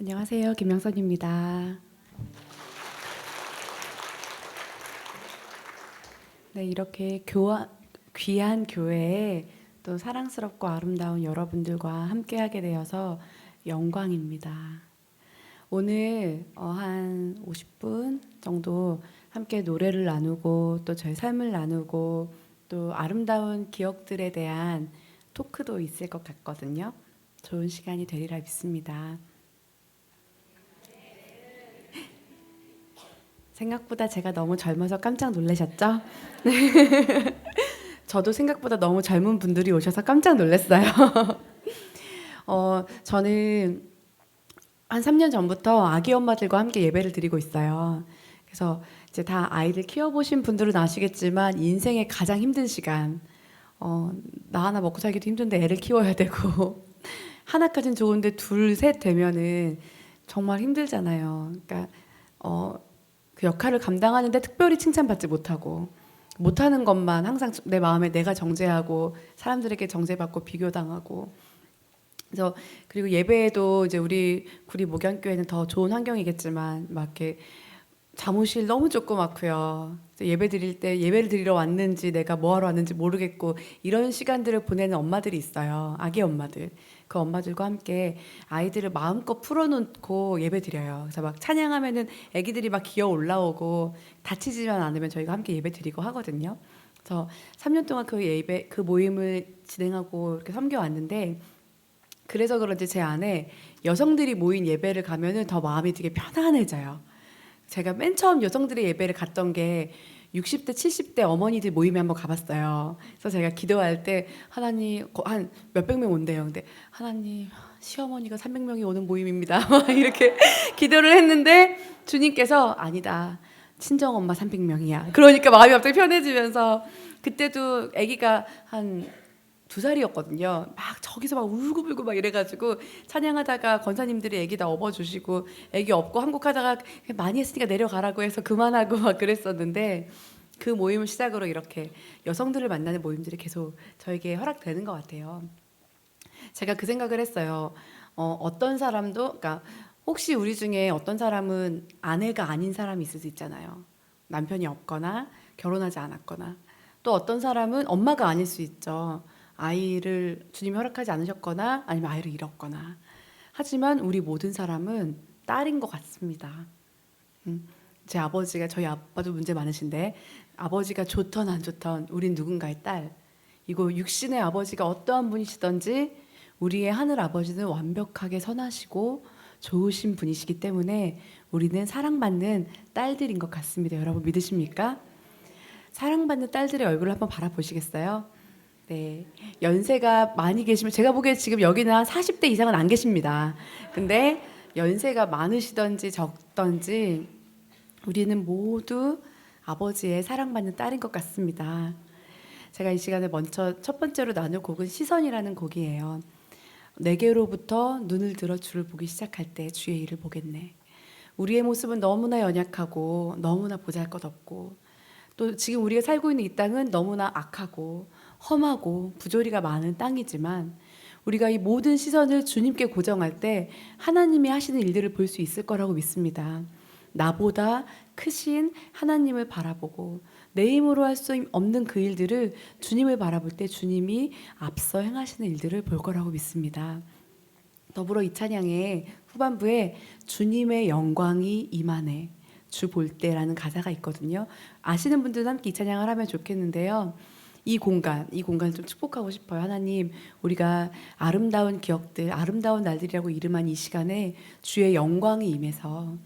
안녕하세요. 김명선입니다. 네, 이렇게 귀한 교회에 또 사랑스럽고 아름다운 여러분들과 함께하게 되어서 영광입니다. 오늘 한 50분 정도 함께 노래를 나누고 또 저의 삶을 나누고 또 아름다운 기억들에 대한 토크도 있을 것 같거든요. 좋은 시간이 되리라 믿습니다. 생각보다 제가 너무 젊어서 깜짝 놀라셨죠? 저도 생각보다 너무 젊은 분들이 오셔서 깜짝 놀랐어요. 저는 한 3년 전부터 아기 엄마들과 함께 예배를 드리고 있어요. 그래서 이제 다 아이들 키워보신 분들은 아시겠지만 인생의 가장 힘든 시간. 나 하나 먹고 살기도 힘든데 애를 키워야 되고 하나까진 좋은데 둘, 셋 되면은 정말 힘들잖아요. 그러니까 그 역할을 감당하는데 특별히 칭찬받지 못하고 못하는 것만 항상 내 마음에 내가 정죄하고 사람들에게 정죄받고 비교당하고 그래서 그리고 예배에도 이제 우리 구리 목양교회는 더 좋은 환경이겠지만 막 이렇게 사무실 너무 조그맣고요. 예배 드릴 때 예배를 드리러 왔는지 내가 뭐 하러 왔는지 모르겠고 이런 시간들을 보내는 엄마들이 있어요. 아기 엄마들. 그 엄마들과 함께 아이들을 마음껏 풀어놓고 예배 드려요. 그래서 막 찬양하면은 아기들이 막 기어 올라오고 다치지만 않으면 저희가 함께 예배 드리고 하거든요. 그래서 3년 동안 그 예배 그 모임을 진행하고 이렇게 섬겨 왔는데 그래서 그런지 제 안에 여성들이 모인 예배를 가면은 더 마음이 되게 편안해져요. 제가 맨 처음 여성들의 예배를 갔던 게 60대, 70대 어머니들 모임에 한번 가봤어요. 그래서 제가 기도할 때 하나님 한 몇백 명 온대요. 근데 하나님 시어머니가 300명이 오는 모임입니다. 이렇게 기도를 했는데 주님께서 아니다. 친정 엄마 300명이야. 그러니까 마음이 갑자기 편해지면서 그때도 아기가 한 2살이었거든요. 막 저기서 막 울고불고 막 이래가지고 찬양하다가 권사님들이 애기 다 업어주시고 애기 업고 한국하다가 많이 했으니까 내려가라고 해서 그만하고 막 그랬었는데 그 모임을 시작으로 이렇게 여성들을 만나는 모임들이 계속 저에게 허락되는 것 같아요. 제가 그 생각을 했어요. 어떤 사람도 그러니까 혹시 우리 중에 어떤 사람은 아내가 아닌 사람이 있을 수 있잖아요. 남편이 없거나 결혼하지 않았거나 또 어떤 사람은 엄마가 아닐 수 있죠. 아이를 주님이 허락하지 않으셨거나 아니면 아이를 잃었거나. 하지만 우리 모든 사람은 딸인 것 같습니다. 제 아버지가 저희 아빠도 문제 많으신데 아버지가 좋던 안 좋던 우린 누군가의 딸. 이거 육신의 아버지가 어떠한 분이시든지 우리의 하늘 아버지는 완벽하게 선하시고 좋으신 분이시기 때문에 우리는 사랑받는 딸들인 것 같습니다. 여러분 믿으십니까? 사랑받는 딸들의 얼굴을 한번 바라보시겠어요? 네. 연세가 많이 계시면 제가 보기에 지금 여기는 한 40대 이상은 안 계십니다. 근데 연세가 많으시던지 적던지 우리는 모두 아버지의 사랑받는 딸인 것 같습니다. 제가 이 시간에 먼저 첫 번째로 나눌 곡은 시선이라는 곡이에요. 내게로부터 눈을 들어 주를 보기 시작할 때 주의 일을 보겠네. 우리의 모습은 너무나 연약하고 너무나 보잘것없고 또 지금 우리가 살고 있는 이 땅은 너무나 악하고 험하고 부조리가 많은 땅이지만 우리가 이 모든 시선을 주님께 고정할 때 하나님이 하시는 일들을 볼 수 있을 거라고 믿습니다. 나보다 크신 하나님을 바라보고 내 힘으로 할 수 없는 그 일들을 주님을 바라볼 때 주님이 앞서 행하시는 일들을 볼 거라고 믿습니다. 더불어 이 찬양의 후반부에 주님의 영광이 임하네 주 볼 때라는 가사가 있거든요. 아시는 분들은 함께 이 찬양을 하면 좋겠는데요. 이 공간을 좀 축복하고 싶어요. 하나님, 우리가 아름다운 기억들, 아름다운 날들이라고 이름한 이 시간에 주의 영광이 임해서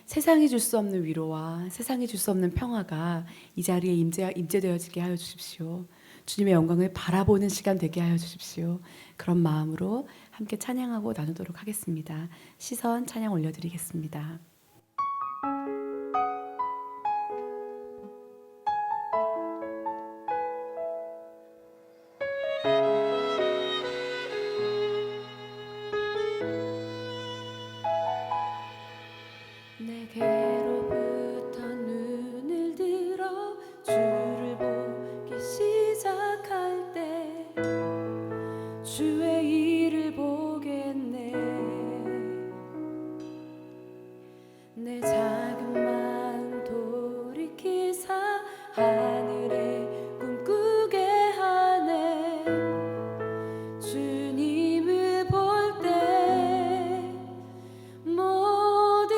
세상이 줄 수 없는 위로와 세상이 줄 수 없는 평화가 이 자리에 임재되어지게 하여 주십시오. 주님의 영광을 바라보는 시간 되게 하여 주십시오. 그런 마음으로 함께 찬양하고 나누도록 하겠습니다. 시선 찬양 올려드리겠습니다. 내게로부터 눈을 들어 주를 보기 시작할 때 주의 일을 보겠네. 내 작은 마음 돌이키사 하늘에 꿈꾸게 하네. 주님을 볼 때 모든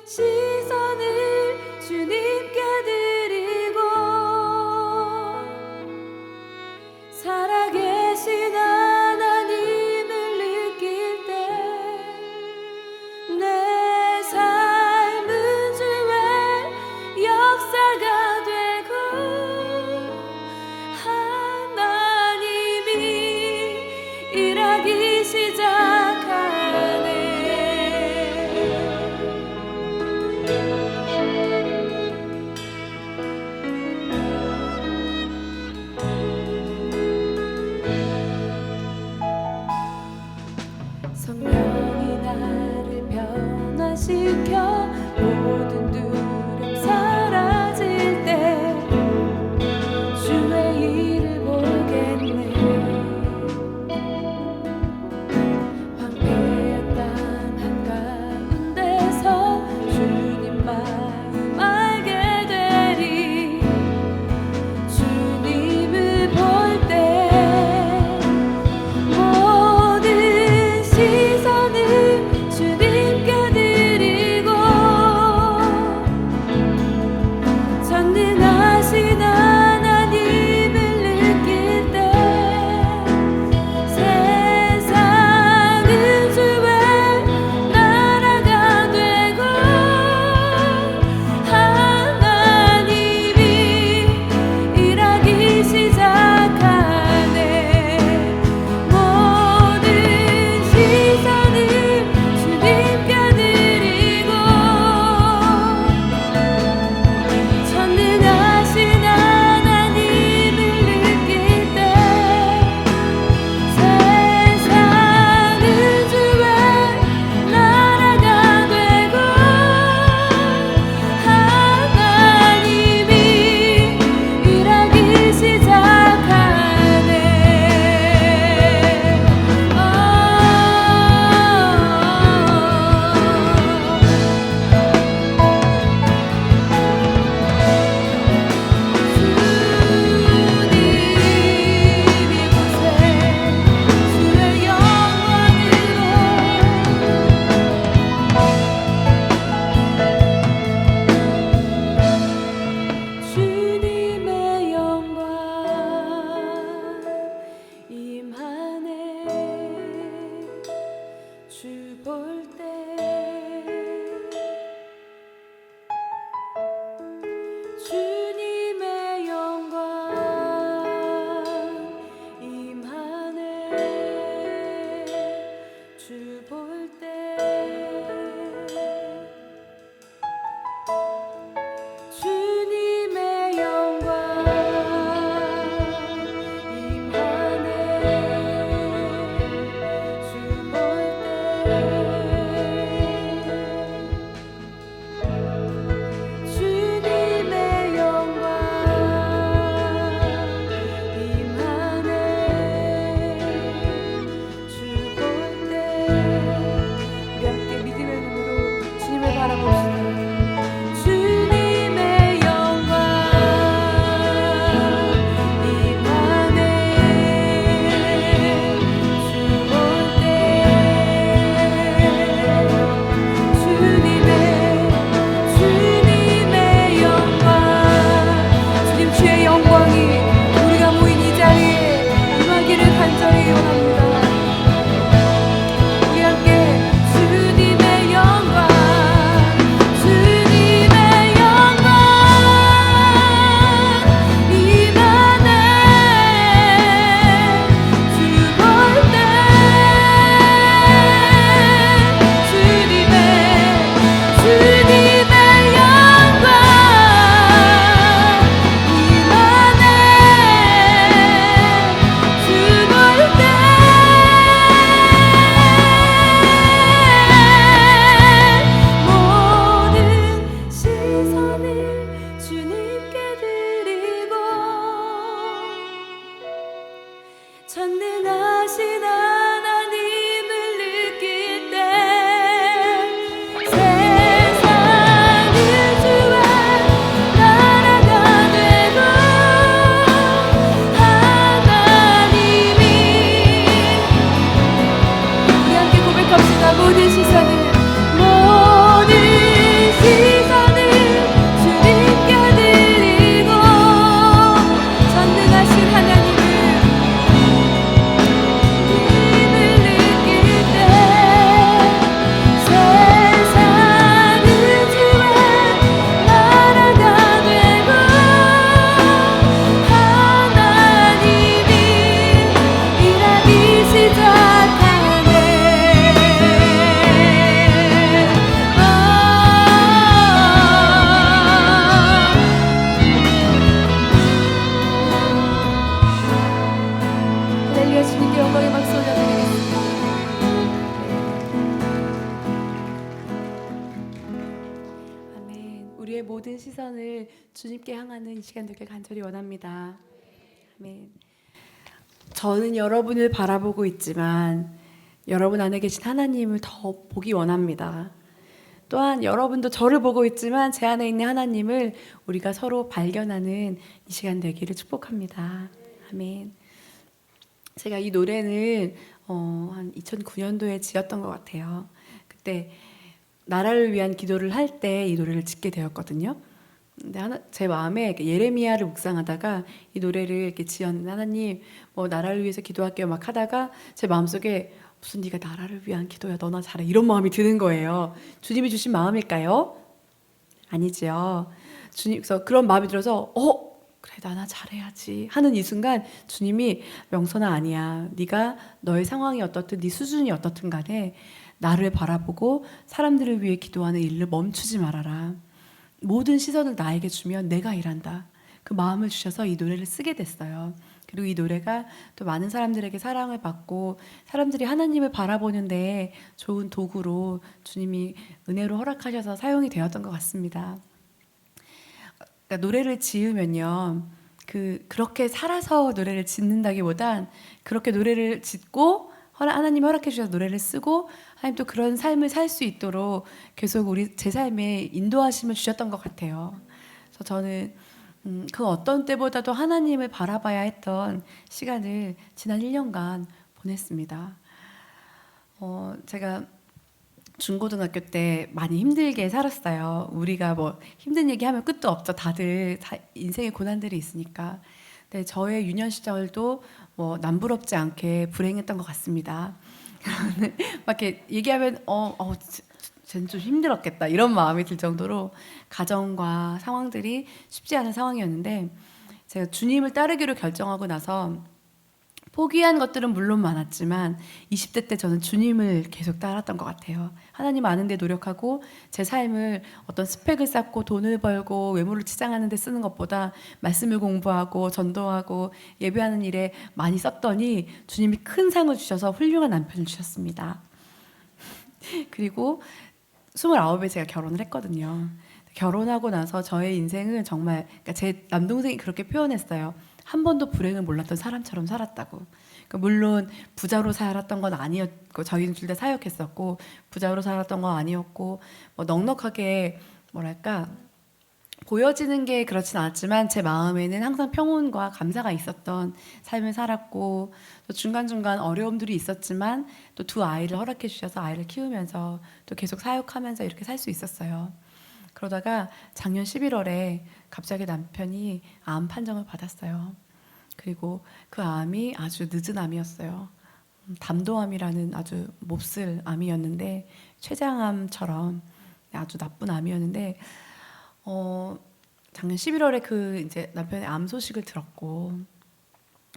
시선을 주님께 드리고 살아계신 하나님을 느낄 때 내 삶은 주의 역사가 되고 하나님이 일하기 시작하네. 성령이 나를 변화시켜 모든 두려움 사라질 때 주의 일을 보겠네. 황폐한 땅 한가운데서 주님 마음 알게 되리. 주님을 볼 때 모든 시선을 주님께 드리고 전능하신 하나님을 느낄 때 세상은 주의 나라가 되고 하나님이 일하기 시작하네. 모든 시선을 주님께 드리고 전능하신 하나님을 느낄 때 세상은 주의 나라가 되고 하나님이 일하기 시작하네. 주님의 영광 임하네. 주 볼 때 주님의 영광 임하네. 주 볼 때 주님의 영광 임하네. 주 볼 때 주님의 영광 임하네. 주 볼 때 모든 시선을 모든 시선을 주님께 드리고 전능하신 하나님을 힘을 느낄 때 세상은 주의 나라가 되고 하나님이 일하기 시작하네. 할렐루야. 주님께 영광의 박수 올려드리겠습니다. 아멘. 우리의 모든 시선을 주님께 향하는 이 시간 되길 간절히 원합니다. 아멘. 저는 여러분을 바라보고 있지만 여러분 안에 계신 하나님을 더 보기 원합니다. 또한 여러분도 저를 보고 있지만 제 안에 있는 하나님을 우리가 서로 발견하는 이 시간 되기를 축복합니다. 아멘. 제가 이 노래는 한 2009년도에 지었던 것 같아요. 그때 나라를 위한 기도를 할 때 이 노래를 짓게 되었거든요. 근데 제 마음에 예레미야를 묵상하다가 이 노래를 이렇게 지었는데, 하나님 뭐 나라를 위해서 기도할게요 막 하다가 제 마음속에 무슨 네가 나라를 위한 기도야, 너나 잘해, 이런 마음이 드는 거예요. 주님이 주신 마음일까요? 아니죠. 주님, 그래서 그런 마음이 들어서 그래 나나 잘해야지 하는 이 순간 주님이 명선아 아니야. 네가 너의 상황이 어떻든 네 수준이 어떻든 간에 나를 바라보고 사람들을 위해 기도하는 일을 멈추지 말아라. 모든 시선을 나에게 주면 내가 일한다. 그 마음을 주셔서 이 노래를 쓰게 됐어요. 그리고 이 노래가 또 많은 사람들에게 사랑을 받고 사람들이 하나님을 바라보는데 좋은 도구로 주님이 은혜로 허락하셔서 사용이 되었던 것 같습니다. 그러니까 노래를 지으면요, 그렇게 살아서 노래를 짓는다기보단 그렇게 노래를 짓고 하나님이 허락해 주셔서 노래를 쓰고 하나님 또 그런 삶을 살 수 있도록 계속 제 삶에 인도하심을 주셨던 것 같아요. 그래서 저는 그 어떤 때보다도 하나님을 바라봐야 했던 시간을 지난 1년간 보냈습니다. 제가 중고등학교 때 많이 힘들게 살았어요. 우리가 뭐 힘든 얘기하면 끝도 없죠. 다들 다 인생의 고난들이 있으니까. 근데 저의 유년 시절도 뭐 남부럽지 않게 불행했던 것 같습니다. 막 이렇게 얘기하면 쟤는 좀 힘들었겠다 이런 마음이 들 정도로 가정과 상황들이 쉽지 않은 상황이었는데, 제가 주님을 따르기로 결정하고 나서 포기한 것들은 물론 많았지만 20대 때 저는 주님을 계속 따랐던 것 같아요. 하나님 아는 데 노력하고 제 삶을 어떤 스펙을 쌓고 돈을 벌고 외모를 치장하는 데 쓰는 것보다 말씀을 공부하고 전도하고 예배하는 일에 많이 썼더니 주님이 큰 상을 주셔서 훌륭한 남편을 주셨습니다. 그리고 29에 제가 결혼을 했거든요. 결혼하고 나서 저의 인생은 정말, 그러니까 제 남동생이 그렇게 표현했어요. 한 번도 불행을 몰랐던 사람처럼 살았다고. 그러니까 물론 부자로 살았던 건 아니었고, 저희는 둘 다 사역했었고 부자로 살았던 건 아니었고, 뭐 넉넉하게 뭐랄까 보여지는 게 그렇진 않았지만 제 마음에는 항상 평온과 감사가 있었던 삶을 살았고, 또 중간중간 어려움들이 있었지만 또 두 아이를 허락해 주셔서 아이를 키우면서 또 계속 사역하면서 이렇게 살 수 있었어요. 그러다가 작년 11월에 갑자기 남편이 암 판정을 받았어요. 그리고 그 암이 아주 늦은 암이었어요. 담도암이라는 아주 몹쓸 암이었는데, 췌장암처럼 아주 나쁜 암이었는데, 작년 11월에 이제 남편의 암 소식을 들었고,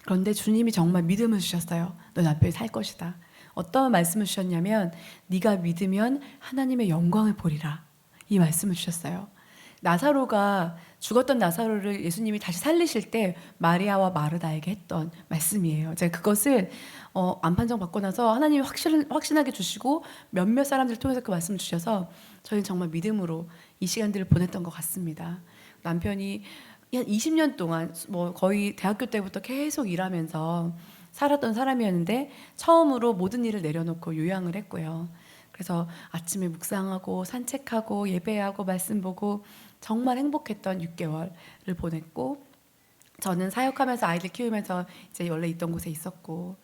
그런데 주님이 정말 믿음을 주셨어요. 너 남편이 살 것이다. 어떤 말씀을 주셨냐면, 네가 믿으면 하나님의 영광을 보리라. 이 말씀을 주셨어요. 나사로가 죽었던 나사로를 예수님이 다시 살리실 때 마리아와 마르다에게 했던 말씀이에요. 제가 그것을 암 판정 받고 나서 하나님이 확신하게 주시고 몇몇 사람들을 통해서 그 말씀을 주셔서 저희는 정말 믿음으로 이 시간들을 보냈던 것 같습니다. 남편이 한 20년 동안 뭐 거의 대학교 때부터 계속 일하면서 살았던 사람이었는데 처음으로 모든 일을 내려놓고 요양을 했고요. 그래서 아침에 묵상하고 산책하고 예배하고 말씀 보고 정말 행복했던 6개월을 보냈고, 저는 사역하면서 아이들 키우면서 이제 원래 있던 곳에 있었고,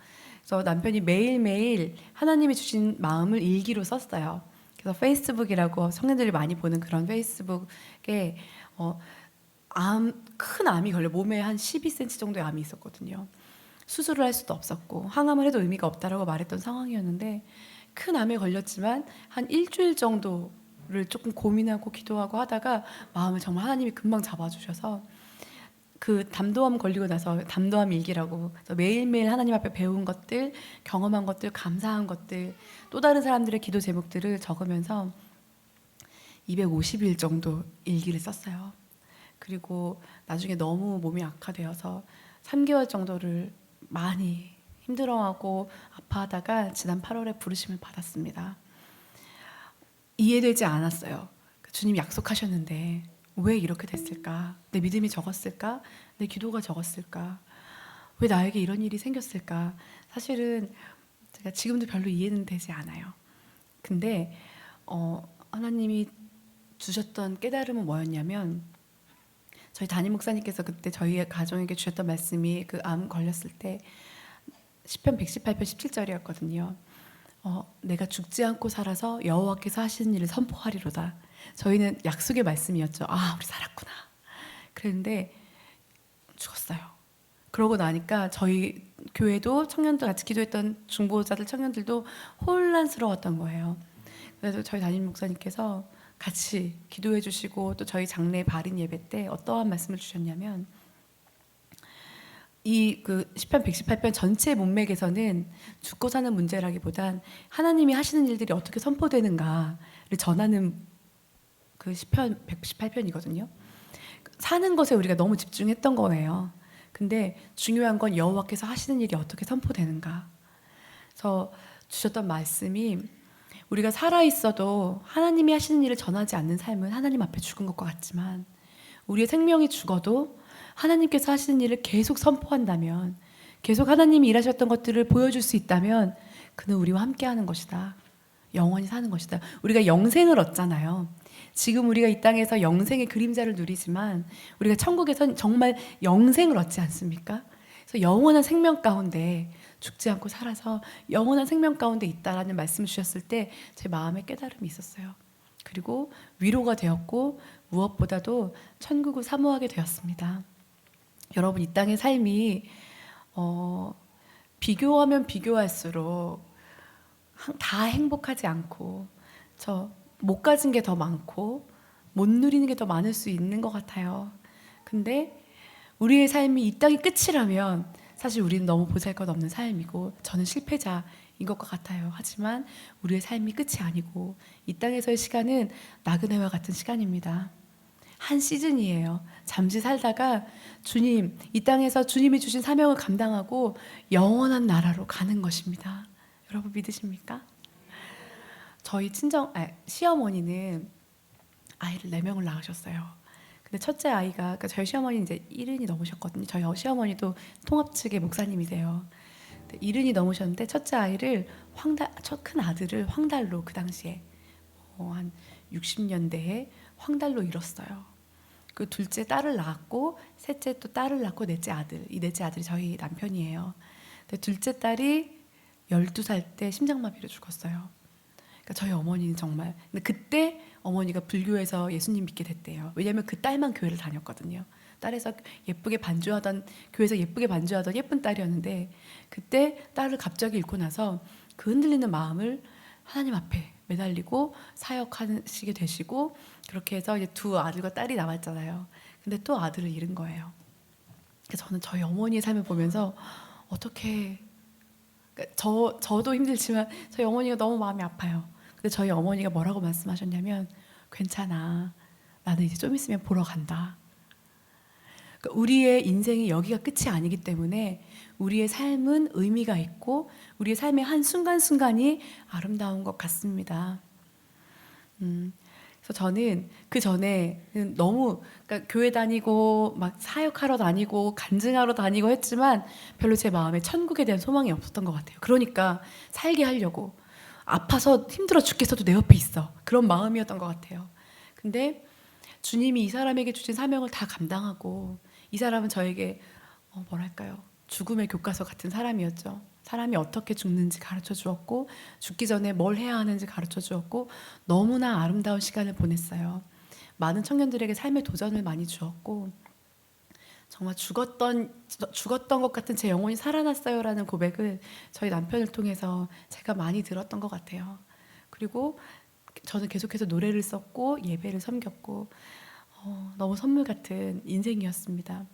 그래서 남편이 매일매일 하나님이 주신 마음을 일기로 썼어요. 그래서 페이스북이라고 청년들이 많이 보는 그런 페이스북에 큰 암이 걸려 몸에 한 12cm 정도의 암이 있었거든요. 수술을 할 수도 없었고 항암을 해도 의미가 없다라고 말했던 상황이었는데 큰 암에 걸렸지만 한 일주일 정도를 조금 고민하고 기도하고 하다가 마음을 정말 하나님이 금방 잡아주셔서 그 담도암 걸리고 나서 담도암 일기라고 매일매일 하나님 앞에 배운 것들, 경험한 것들, 감사한 것들, 또 다른 사람들의 기도 제목들을 적으면서 250일 정도 일기를 썼어요. 그리고 나중에 너무 몸이 악화되어서 3개월 정도를 많이 힘들어하고 아파하다가 지난 8월에 부르심을 받았습니다. 이해되지 않았어요. 주님이 약속하셨는데 왜 이렇게 됐을까? 내 믿음이 적었을까? 내 기도가 적었을까? 왜 나에게 이런 일이 생겼을까? 사실은 제가 지금도 별로 이해는 되지 않아요. 근데 하나님이 주셨던 깨달음은 뭐였냐면 저희 담임 목사님께서 그때 저희 가정에게 주셨던 말씀이 그 암 걸렸을 때 시편 118편 17절이었거든요. 내가 죽지 않고 살아서 여호와께서 하시는 일을 선포하리로다. 저희는 약속의 말씀이었죠. 아, 우리 살았구나. 그랬는데 죽었어요. 그러고 나니까 저희 교회도 청년들 같이 기도했던 중보자들 청년들도 혼란스러웠던 거예요. 그래서 저희 담임 목사님께서 같이 기도해 주시고 또 저희 장례 발인 예배 때 어떠한 말씀을 주셨냐면 이 그 시편 118편 전체 문맥에서는 죽고 사는 문제라기보단 하나님이 하시는 일들이 어떻게 선포되는가를 전하는 그 시편 118편이거든요. 사는 것에 우리가 너무 집중했던 거예요. 근데 중요한 건 여호와께서 하시는 일이 어떻게 선포되는가. 그래서 주셨던 말씀이 우리가 살아 있어도 하나님이 하시는 일을 전하지 않는 삶은 하나님 앞에 죽은 것과 같지만 우리의 생명이 죽어도 하나님께서 하시는 일을 계속 선포한다면 계속 하나님이 일하셨던 것들을 보여줄 수 있다면 그는 우리와 함께하는 것이다. 영원히 사는 것이다. 우리가 영생을 얻잖아요. 지금 우리가 이 땅에서 영생의 그림자를 누리지만 우리가 천국에선 정말 영생을 얻지 않습니까? 그래서 영원한 생명 가운데 죽지 않고 살아서 영원한 생명 가운데 있다라는 말씀을 주셨을 때 제 마음에 깨달음이 있었어요. 그리고 위로가 되었고 무엇보다도 천국을 사모하게 되었습니다. 여러분, 이 땅의 삶이 비교하면 비교할수록 다 행복하지 않고 못 가진 게 더 많고 못 누리는 게 더 많을 수 있는 것 같아요. 근데 우리의 삶이 이 땅이 끝이라면 사실 우리는 너무 보잘것없는 삶이고 저는 실패자인 것과 같아요. 하지만 우리의 삶이 끝이 아니고 이 땅에서의 시간은 나그네와 같은 시간입니다. 한 시즌이에요. 잠시 살다가 주님, 이 땅에서 주님이 주신 사명을 감당하고 영원한 나라로 가는 것입니다. 여러분 믿으십니까? 저희 시어머니는 아이를 4명을 낳으셨어요. 근데 첫째 아이가, 그러니까 저희 시어머니 이제 70이 넘으셨거든요. 저희 시어머니도 통합 측의 목사님이세요. 70이 넘으셨는데 첫째 아이를 첫 큰 아들을 황달로 그 당시에 한 60년대에 황달로 잃었어요. 그 둘째 딸을 낳았고 셋째 또 딸을 낳고 넷째 아들. 이 넷째 아들이 저희 남편이에요. 근데 둘째 딸이 12살 때 심장마비로 죽었어요. 그러니까 저희 어머니는 정말 근데 그때 어머니가 불교에서 예수님 믿게 됐대요. 왜냐하면 그 딸만 교회를 다녔거든요. 딸에서 교회에서 예쁘게 반주하던 예쁜 딸이었는데 그때 딸을 갑자기 잃고 나서 그 흔들리는 마음을 하나님 앞에 매달리고 사역하시게 되시고 그렇게 해서 이제 2 아들과 딸이 남았잖아요. 근데 또 아들을 잃은 거예요. 그래서 저는 저희 어머니의 삶을 보면서 어떻게 그러니까 저도 힘들지만 저희 어머니가 너무 마음이 아파요. 근데 저희 어머니가 뭐라고 말씀하셨냐면 괜찮아. 나는 이제 좀 있으면 보러 간다. 그러니까 우리의 인생이 여기가 끝이 아니기 때문에 우리의 삶은 의미가 있고 우리의 삶의 한 순간순간이 아름다운 것 같습니다. 그래서 저는 그 전에는 너무 그러니까 교회 다니고 막 사역하러 다니고 간증하러 다니고 했지만 별로 제 마음에 천국에 대한 소망이 없었던 것 같아요. 그러니까 살게 하려고 아파서 힘들어 죽겠어도 내 옆에 있어 그런 마음이었던 것 같아요. 근데 주님이 이 사람에게 주신 사명을 다 감당하고 이 사람은 저에게 뭐랄까요 죽음의 교과서 같은 사람이었죠. 사람이 어떻게 죽는지 가르쳐 주었고 죽기 전에 뭘 해야 하는지 가르쳐 주었고 너무나 아름다운 시간을 보냈어요. 많은 청년들에게 삶의 도전을 많이 주었고 정말 죽었던 것 같은 제 영혼이 살아났어요라는 고백을 저희 남편을 통해서 제가 많이 들었던 것 같아요. 그리고 저는 계속해서 노래를 썼고 예배를 섬겼고 너무 선물 같은 인생이었습니다.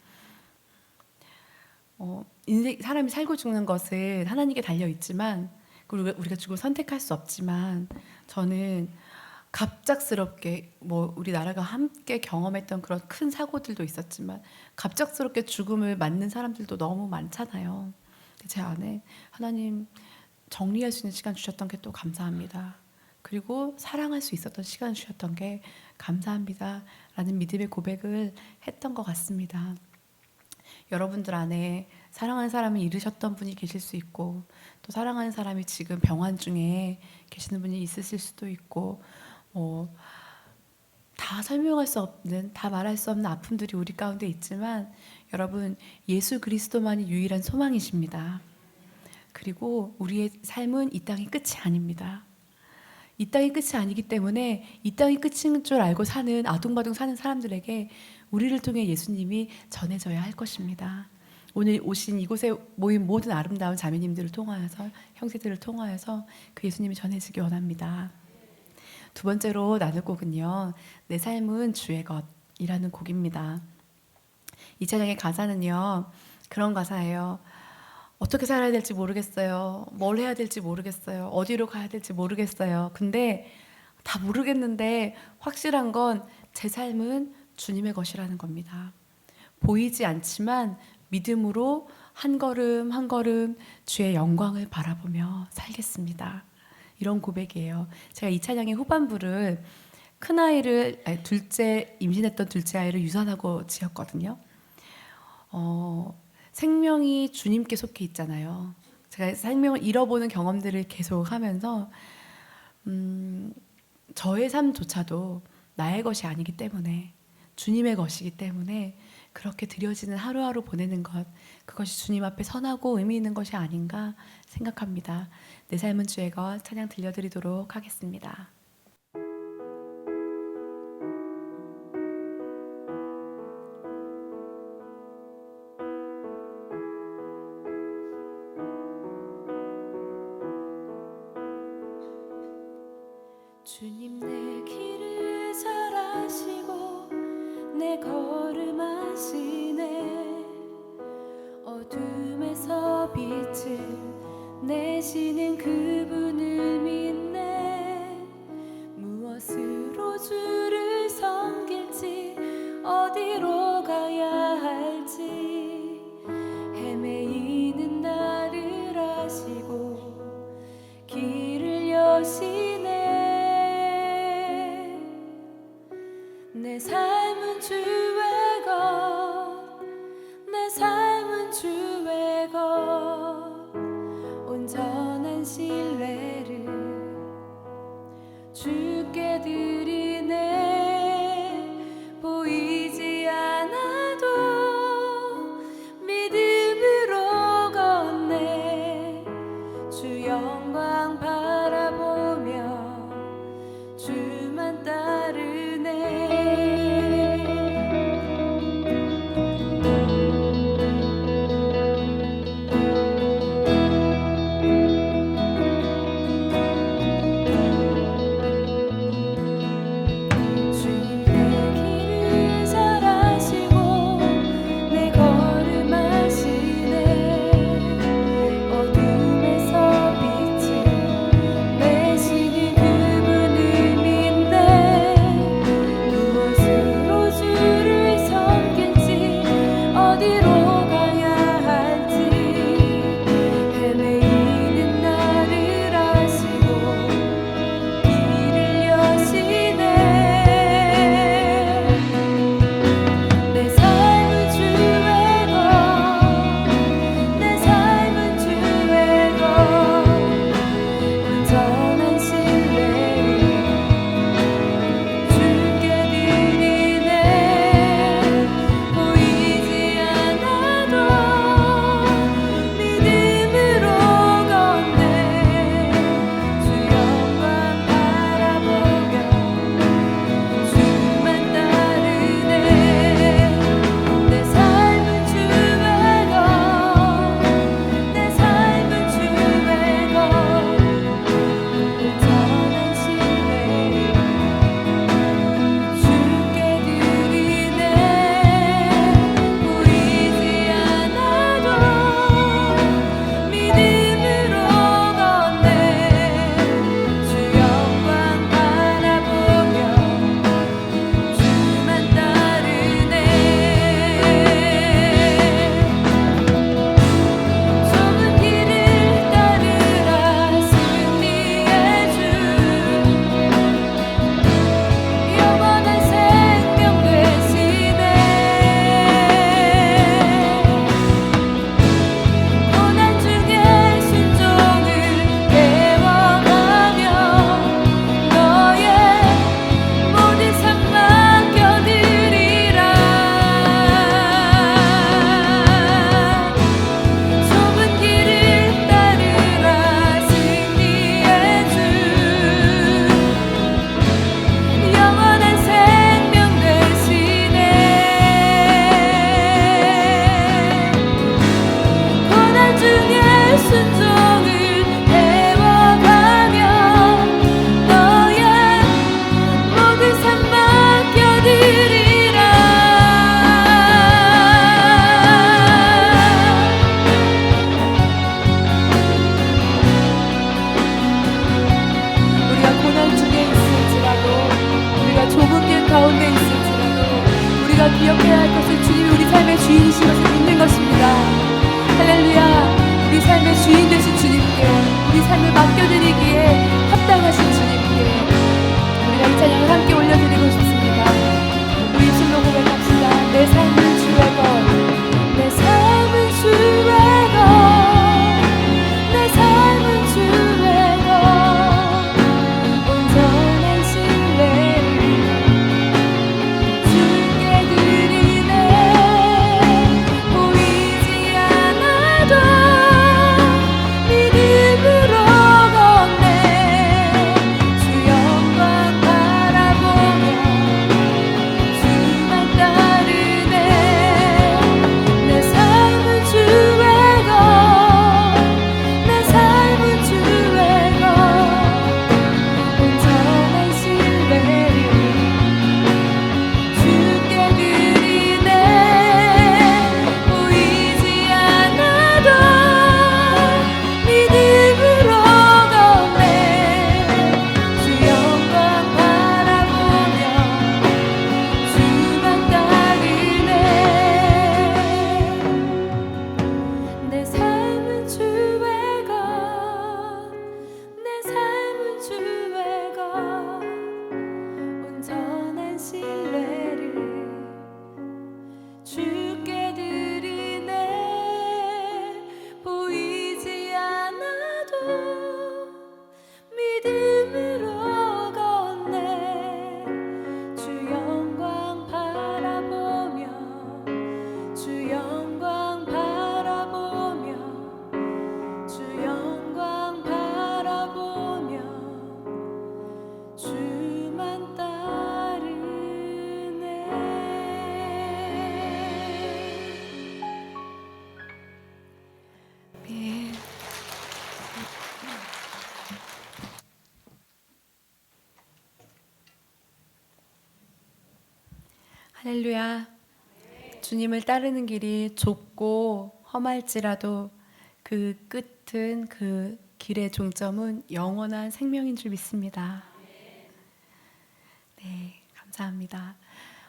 사람이 살고 죽는 것은 하나님께 달려 있지만 우리가 죽을 선택할 수 없지만 저는 갑작스럽게 우리나라가 함께 경험했던 그런 큰 사고들도 있었지만 갑작스럽게 죽음을 맞는 사람들도 너무 많잖아요. 제 안에 하나님 정리할 수 있는 시간 주셨던 게 또 감사합니다. 그리고 사랑할 수 있었던 시간 주셨던 게 감사합니다 라는 믿음의 고백을 했던 것 같습니다. 여러분들 안에 사랑하는 사람을 잃으셨던 분이 계실 수 있고 또 사랑하는 사람이 지금 병환 중에 계시는 분이 있으실 수도 있고 다 설명할 수 없는, 다 말할 수 없는 아픔들이 우리 가운데 있지만 여러분 예수 그리스도만이 유일한 소망이십니다. 그리고 우리의 삶은 이 땅이 끝이 아닙니다. 이 땅이 끝이 아니기 때문에 이 땅이 끝인 줄 알고 사는 아둥바둥 사는 사람들에게 우리를 통해 예수님이 전해져야 할 것입니다. 오늘 오신 이곳에 모인 모든 아름다운 자매님들을 통하여서 형제들을 통하여서 그 예수님이 전해지기 원합니다. 두 번째로 나눌 곡은요, 내 삶은 주의 것이라는 곡입니다. 이 찬양의 가사는요 그런 가사예요. 어떻게 살아야 될지 모르겠어요. 뭘 해야 될지 모르겠어요. 어디로 가야 될지 모르겠어요. 근데 다 모르겠는데 확실한 건 제 삶은 주님의 것이라는 겁니다. 보이지 않지만 믿음으로 한 걸음 한 걸음 주의 영광을 바라보며 살겠습니다. 이런 고백이에요. 제가 이 찬양의 후반부를 임신했던 둘째 아이를 유산하고 지었거든요. 생명이 주님께 속해 있잖아요. 제가 생명을 잃어보는 경험들을 계속 하면서 저의 삶조차도 나의 것이 아니기 때문에 주님의 것이기 때문에 그렇게 드려지는 하루하루 보내는 것, 그것이 주님 앞에 선하고 의미 있는 것이 아닌가 생각합니다. 내 삶은 주의 것 찬양 들려드리도록 하겠습니다. 주님 내 길을 잘 아시고 내 걸음 아시네. 어둠에서 빛을 내시는 그분을 믿네. 무엇으로 주를 섬길지 어디로 가야 할지 헤매이는 나를 아시고 길을 여시네. 내 삶은 주의 것, 내 삶은 주의 것, 온전한 신뢰를 주께 드리네. 보이지 않아도 믿음으로 걷네. 주 영광 바라보며 주만 따르네. 우리가 좁은 길 가운데 있을지라도 우리가 기억해야 할 것은 주님이 우리 삶의 주인이신 것을 믿는 것입니다. 할렐루야. 우리 삶의 주인 되신 주님께, 우리 삶을 맡겨드리기에 합당하신 주님께 우리가 이 찬양을 함께 올려드리고 싶습니다. 우리 입술로 고백합시다. 내 삶은 주의 것, 내 삶은 주의 것, 내 삶은 주의 것, 온전한 신뢰를 주께 드리네. 보이지 않아도 믿음으로 걷네. 주 영광 바라보며 주만 따르네. 내 삶은 주의 것, 내 삶은 주의 것, 온전한 신뢰를 주께 드리네. 보이지 않아도 믿음으로 걷네. 주 영광 바라보며 주만 따르네. 내 삶은 주의 것, 내 삶은 주의 것, 온전한 신뢰를 주께 드리네. 보이지 않아도 믿음으로 걷네. 주 영광 바라보며 주 영광 바라보며 주 영광 바라보며 주만 따르네. 네. 할렐루야. 주님을 따르는 길이 좁고 험할지라도 그 끝은, 그 길의 종점은 영원한 생명인 줄 믿습니다. 네, 감사합니다.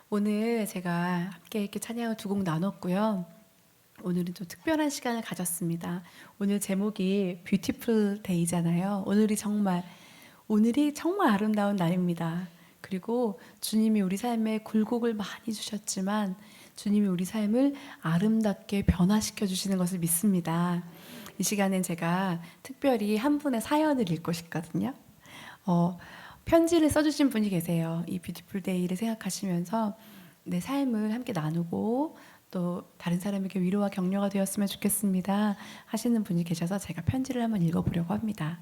오늘 제가 함께 이렇게 찬양을 두 곡 나눴고요. 오늘은 좀 특별한 시간을 가졌습니다. 오늘 제목이 뷰티풀 데이잖아요. 오늘이 정말 아름다운 날입니다. 그리고 주님이 우리 삶에 굴곡을 많이 주셨지만 주님이 우리 삶을 아름답게 변화시켜 주시는 것을 믿습니다. 이 시간엔 제가 특별히 한 분의 사연을 읽고 싶거든요. 편지를 써주신 분이 계세요. 이 뷰티풀 데이를 생각하시면서 내 삶을 함께 나누고 또 다른 사람에게 위로와 격려가 되었으면 좋겠습니다 하시는 분이 계셔서 제가 편지를 한번 읽어보려고 합니다.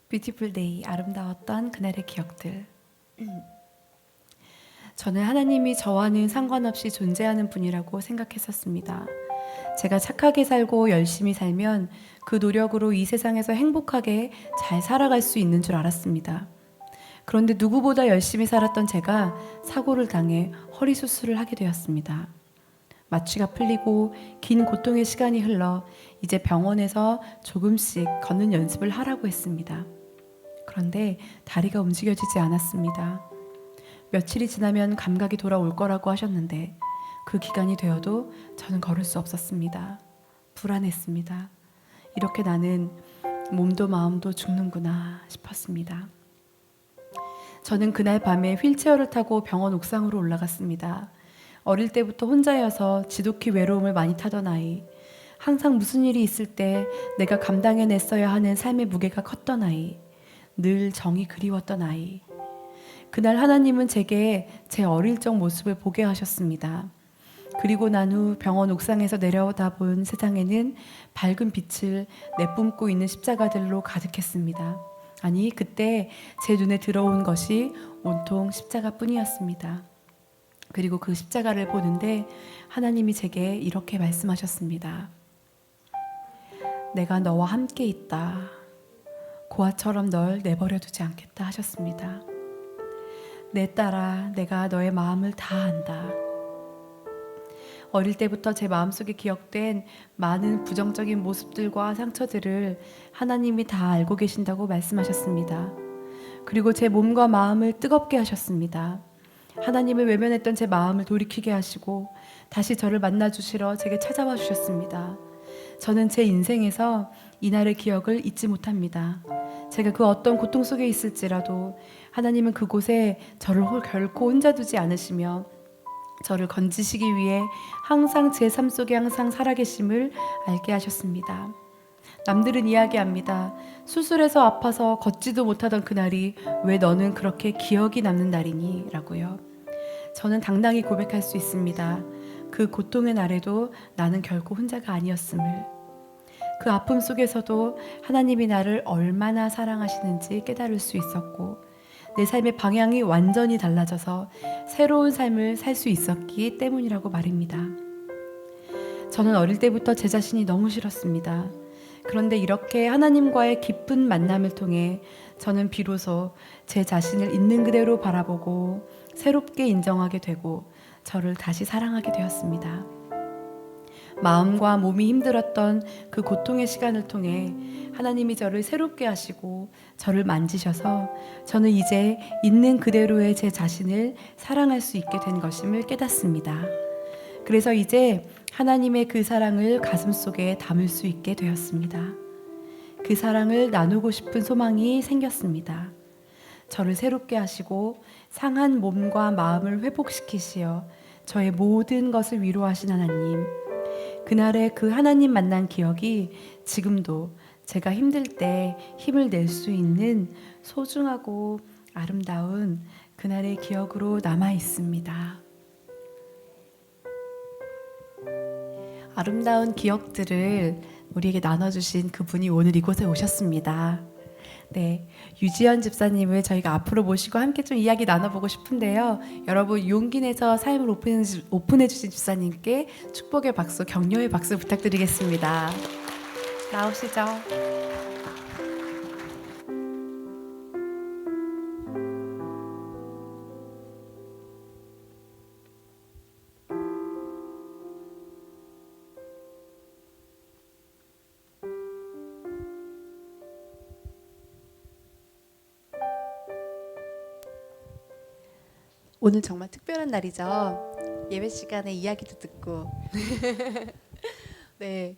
뷰티풀 데이, 아름다웠던 그날의 기억들. 저는 하나님이 저와는 상관없이 존재하는 분이라고 생각했었습니다. 제가 착하게 살고 열심히 살면 그 노력으로 이 세상에서 행복하게 잘 살아갈 수 있는 줄 알았습니다. 그런데 누구보다 열심히 살았던 제가 사고를 당해 허리 수술을 하게 되었습니다. 마취가 풀리고 긴 고통의 시간이 흘러 이제 병원에서 조금씩 걷는 연습을 하라고 했습니다. 그런데 다리가 움직여지지 않았습니다. 며칠이 지나면 감각이 돌아올 거라고 하셨는데 그 기간이 되어도 저는 걸을 수 없었습니다. 불안했습니다. 이렇게 나는 몸도 마음도 죽는구나 싶었습니다. 저는 그날 밤에 휠체어를 타고 병원 옥상으로 올라갔습니다. 어릴 때부터 혼자여서 지독히 외로움을 많이 타던 아이, 항상 무슨 일이 있을 때 내가 감당해냈어야 하는 삶의 무게가 컸던 아이, 늘 정이 그리웠던 아이. 그날 하나님은 제게 제 어릴 적 모습을 보게 하셨습니다. 그리고 난 후 병원 옥상에서 내려다본 세상에는 밝은 빛을 내뿜고 있는 십자가들로 가득했습니다. 아니, 그때 제 눈에 들어온 것이 온통 십자가뿐이었습니다. 그리고 그 십자가를 보는데 하나님이 제게 이렇게 말씀하셨습니다. 내가 너와 함께 있다. 고아처럼 널 내버려 두지 않겠다 하셨습니다. 내 딸아, 내가 너의 마음을 다 안다. 어릴 때부터 제 마음속에 기억된 많은 부정적인 모습들과 상처들을 하나님이 다 알고 계신다고 말씀하셨습니다. 그리고 제 몸과 마음을 뜨겁게 하셨습니다. 하나님을 외면했던 제 마음을 돌이키게 하시고 다시 저를 만나주시러 제게 찾아와 주셨습니다. 저는 제 인생에서 이날의 기억을 잊지 못합니다. 제가 그 어떤 고통 속에 있을지라도 하나님은 그곳에 저를 결코 혼자 두지 않으시며 저를 건지시기 위해 항상 제 삶 속에 항상 살아계심을 알게 하셨습니다. 남들은 이야기합니다. 수술해서 아파서 걷지도 못하던 그날이 왜 너는 그렇게 기억이 남는 날이니? 라고요. 저는 당당히 고백할 수 있습니다. 그 고통의 날에도 나는 결코 혼자가 아니었음을. 그 아픔 속에서도 하나님이 나를 얼마나 사랑하시는지 깨달을 수 있었고 내 삶의 방향이 완전히 달라져서 새로운 삶을 살 수 있었기 때문이라고 말입니다. 저는 어릴 때부터 제 자신이 너무 싫었습니다. 그런데 이렇게 하나님과의 깊은 만남을 통해 저는 비로소 제 자신을 있는 그대로 바라보고 새롭게 인정하게 되고 저를 다시 사랑하게 되었습니다. 마음과 몸이 힘들었던 그 고통의 시간을 통해 하나님이 저를 새롭게 하시고 저를 만지셔서 저는 이제 있는 그대로의 제 자신을 사랑할 수 있게 된 것임을 깨닫습니다. 그래서 이제 하나님의 그 사랑을 가슴속에 담을 수 있게 되었습니다. 그 사랑을 나누고 싶은 소망이 생겼습니다. 저를 새롭게 하시고 상한 몸과 마음을 회복시키시어 저의 모든 것을 위로하신 하나님, 그날의 그 하나님 만난 기억이 지금도 제가 힘들 때 힘을 낼 수 있는 소중하고 아름다운 그날의 기억으로 남아 있습니다. 아름다운 기억들을 우리에게 나눠주신 그분이 오늘 이곳에 오셨습니다. 네, 유지연 집사님을 저희가 앞으로 모시고 함께 좀 이야기 나눠보고 싶은데요. 여러분 용기 내서 삶을 오픈해 주신 집사님께 축복의 박수, 격려의 박수 부탁드리겠습니다. 나오시죠. 오늘 정말 특별한 날이죠. 예배 시간에 이야기도 듣고. 네,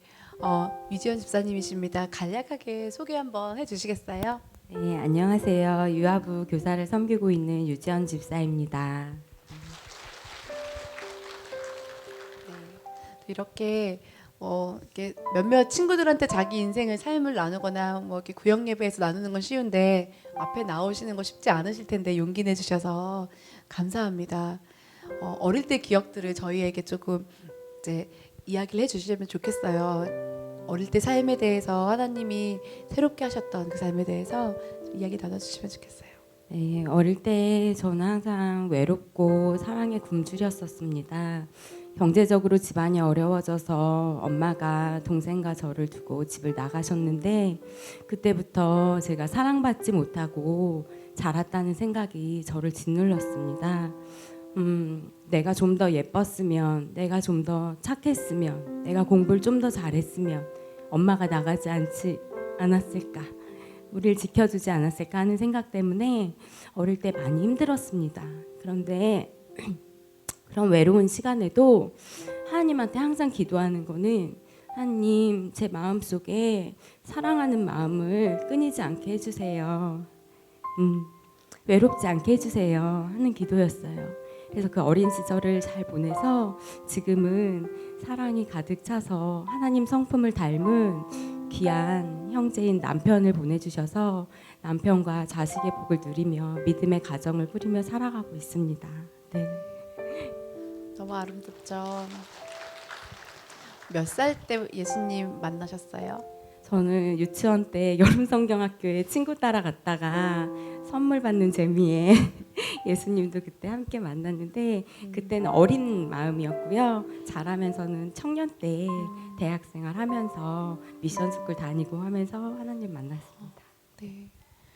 유지연 집사님이십니다. 간략하게 소개 한번 해주시겠어요? 네, 안녕하세요. 유아부 교사를 섬기고 있는 유지연 집사입니다. 이렇게 이렇게 몇몇 친구들한테 자기 인생을 삶을 나누거나 이렇게 구역 예배에서 나누는 건 쉬운데 앞에 나오시는 거 쉽지 않으실 텐데 용기 내주셔서 감사합니다. 어릴 때 기억들을 저희에게 조금 이제 이야기를 해주시면 좋겠어요. 어릴 때 삶에 대해서 하나님이 새롭게 하셨던 그 삶에 대해서 이야기 나눠주시면 좋겠어요. 네, 어릴 때 저는 항상 외롭고 사랑에 굶주렸었습니다. 경제적으로 집안이 어려워져서 엄마가 동생과 저를 두고 집을 나가셨는데 그때부터 제가 사랑받지 못하고 자랐다는 생각이 저를 짓눌렀습니다. 내가 좀 더 예뻤으면, 내가 좀 더 착했으면, 내가 공부를 좀 더 잘했으면 엄마가 나가지 않았을까, 우리를 지켜주지 않았을까 하는 생각 때문에 어릴 때 많이 힘들었습니다. 그런데 그런 외로운 시간에도 하나님한테 항상 기도하는 거는 하나님, 제 마음속에 사랑하는 마음을 끊이지 않게 해주세요. 외롭지 않게 해주세요 하는 기도였어요. 그래서 그 어린 시절을 잘 보내서 지금은 사랑이 가득 차서 하나님 성품을 닮은 귀한 형제인 남편을 보내주셔서 남편과 자식의 복을 누리며 믿음의 가정을 꾸리며 살아가고 있습니다. 네. 너무 아름답죠. 몇 살 때 예수님 만나셨어요? 저는 유치원 때 여름성경학교에 친구 따라 갔다가 선물 받는 재미에 예수님도 그때 함께 만났는데 그때는 어린 마음이었고요. 자라면서는 청년 때 대학생활 하면서 미션 스쿨 다니고 하면서 하나님 만났습니다. 네.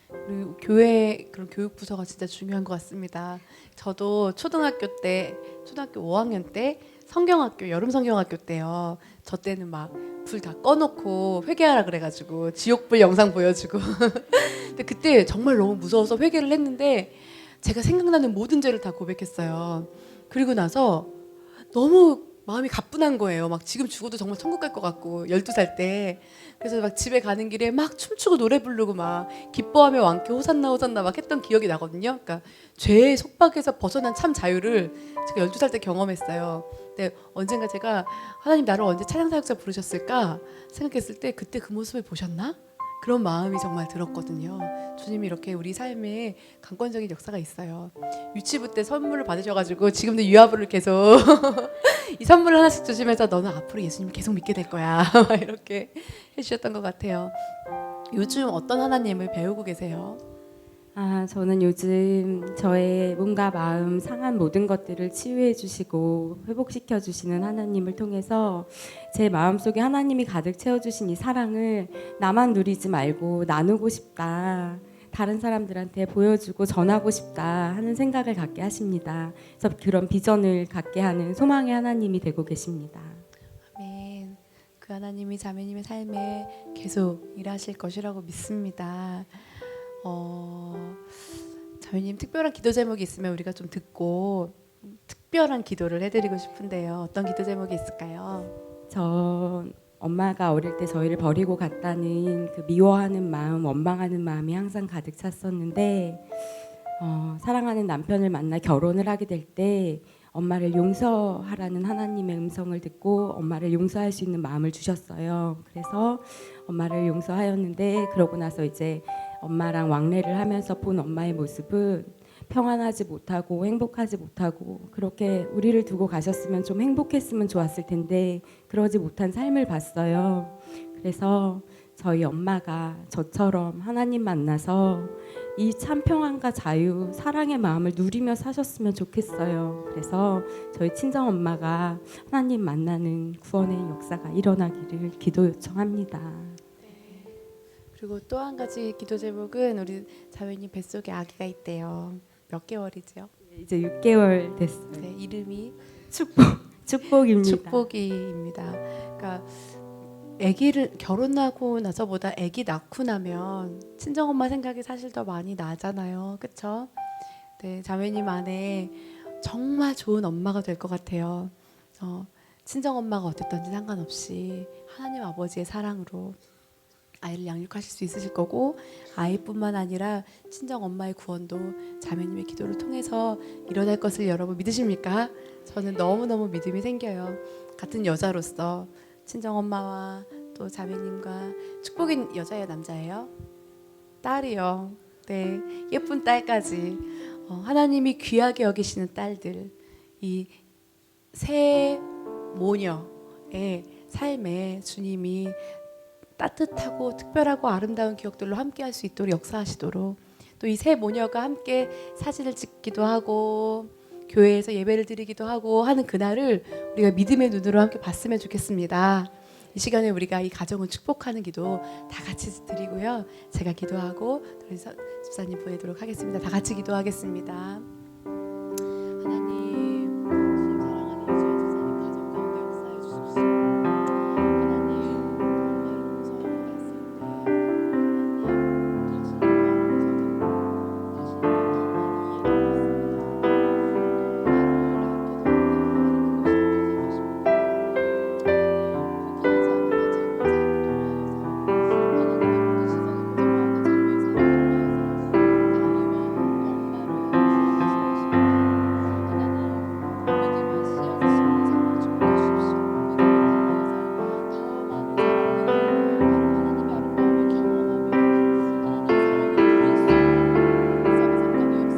그리고 교회 그런 교육 부서가 진짜 중요한 것 같습니다. 저도 초등학교 5학년 때 성경학교 여름 성경학교 때요. 저 때는 막 불 다 꺼놓고 회개하라 그래가지고 지옥불 영상 보여주고. 근데 그때 정말 너무 무서워서 회개를 했는데 제가 생각나는 모든 죄를 다 고백했어요. 그리고 나서 너무 마음이 가뿐한 거예요. 막 지금 죽어도 정말 천국 갈 것 같고 12살 때. 그래서 막 집에 가는 길에 막 춤추고 노래 부르고 막 기뻐하며 왕께 호산나 호산나 막 했던 기억이 나거든요. 그러니까 죄의 속박에서 벗어난 참 자유를 제가 12살 때 경험했어요. 근데 언젠가 제가 하나님 나를 언제 찬양사역자 부르셨을까 생각했을 때 그때 그 모습을 보셨나? 그런 마음이 정말 들었거든요. 주님이 이렇게 우리 삶에 강권적인 역사가 있어요. 유치부 때 선물을 받으셔가지고 지금도 유아부를 계속 이 선물을 하나씩 주시면서 너는 앞으로 예수님 계속 믿게 될 거야 막 이렇게 해주셨던 것 같아요. 요즘 어떤 하나님을 배우고 계세요? 저는 요즘 저의 몸과 마음 상한 모든 것들을 치유해 주시고 회복시켜 주시는 하나님을 통해서 제 마음속에 하나님이 가득 채워 주신 이 사랑을 나만 누리지 말고 나누고 싶다. 다른 사람들한테 보여주고 전하고 싶다 하는 생각을 갖게 하십니다. 그래서 그런 비전을 갖게 하는 소망의 하나님이 되고 계십니다. 아멘. 그 하나님이 자매님의 삶에 계속 일하실 것이라고 믿습니다. 자매님 특별한 기도 제목이 있으면 우리가 좀 듣고 특별한 기도를 해드리고 싶은데요. 어떤 기도 제목이 있을까요? 저 엄마가 어릴 때 저희를 버리고 갔다는 그 미워하는 마음, 원망하는 마음이 항상 가득 찼었는데 사랑하는 남편을 만나 결혼을 하게 될 때 엄마를 용서하라는 하나님의 음성을 듣고 엄마를 용서할 수 있는 마음을 주셨어요. 그래서 엄마를 용서하였는데 그러고 나서 이제 엄마랑 왕래를 하면서 본 엄마의 모습은 평안하지 못하고 행복하지 못하고 그렇게 우리를 두고 가셨으면 좀 행복했으면 좋았을 텐데 그러지 못한 삶을 봤어요. 그래서 저희 엄마가 저처럼 하나님 만나서 이 참 평안과 자유, 사랑의 마음을 누리며 사셨으면 좋겠어요. 그래서 저희 친정 엄마가 하나님 만나는 구원의 역사가 일어나기를 기도 요청합니다. 그리고 또 한 가지 기도 제목은 우리 자매님 뱃속에 아기가 있대요. 몇 개월이죠? 이제 6개월 됐어요. 네, 이름이 축복입니다. 축복이입니다. 그러니까 아기를 결혼하고 나서보다 아기 낳고 나면 친정엄마 생각이 사실 더 많이 나잖아요. 그렇죠? 네, 자매님 안에 정말 좋은 엄마가 될 것 같아요. 친정엄마가 어땠던지 상관없이 하나님 아버지의 사랑으로 아이를 양육하실 수 있으실 거고 아이뿐만 아니라 친정엄마의 구원도 자매님의 기도를 통해서 일어날 것을 여러분 믿으십니까? 저는 너무너무 믿음이 생겨요. 같은 여자로서 친정엄마와 또 자매님과 축복인 여자예요, 남자예요? 딸이요. 네, 예쁜 딸까지 하나님이 귀하게 여기시는 딸들, 이 새 모녀의 삶에 주님이 따뜻하고 특별하고 아름다운 기억들로 함께 할 수 있도록 역사하시도록 또 이 세 모녀가 함께 사진을 찍기도 하고 교회에서 예배를 드리기도 하고 하는 그날을 우리가 믿음의 눈으로 함께 봤으면 좋겠습니다. 이 시간에 우리가 이 가정을 축복하는 기도 다 같이 드리고요. 제가 기도하고 우리 집사님 보내도록 하겠습니다. 다 같이 기도하겠습니다. 하나님, 주님 사랑하는 이주연 집사님 가정 가운데 역사해 주십시오. 하나님, 엄마를 용서하고 났을 때 하나님,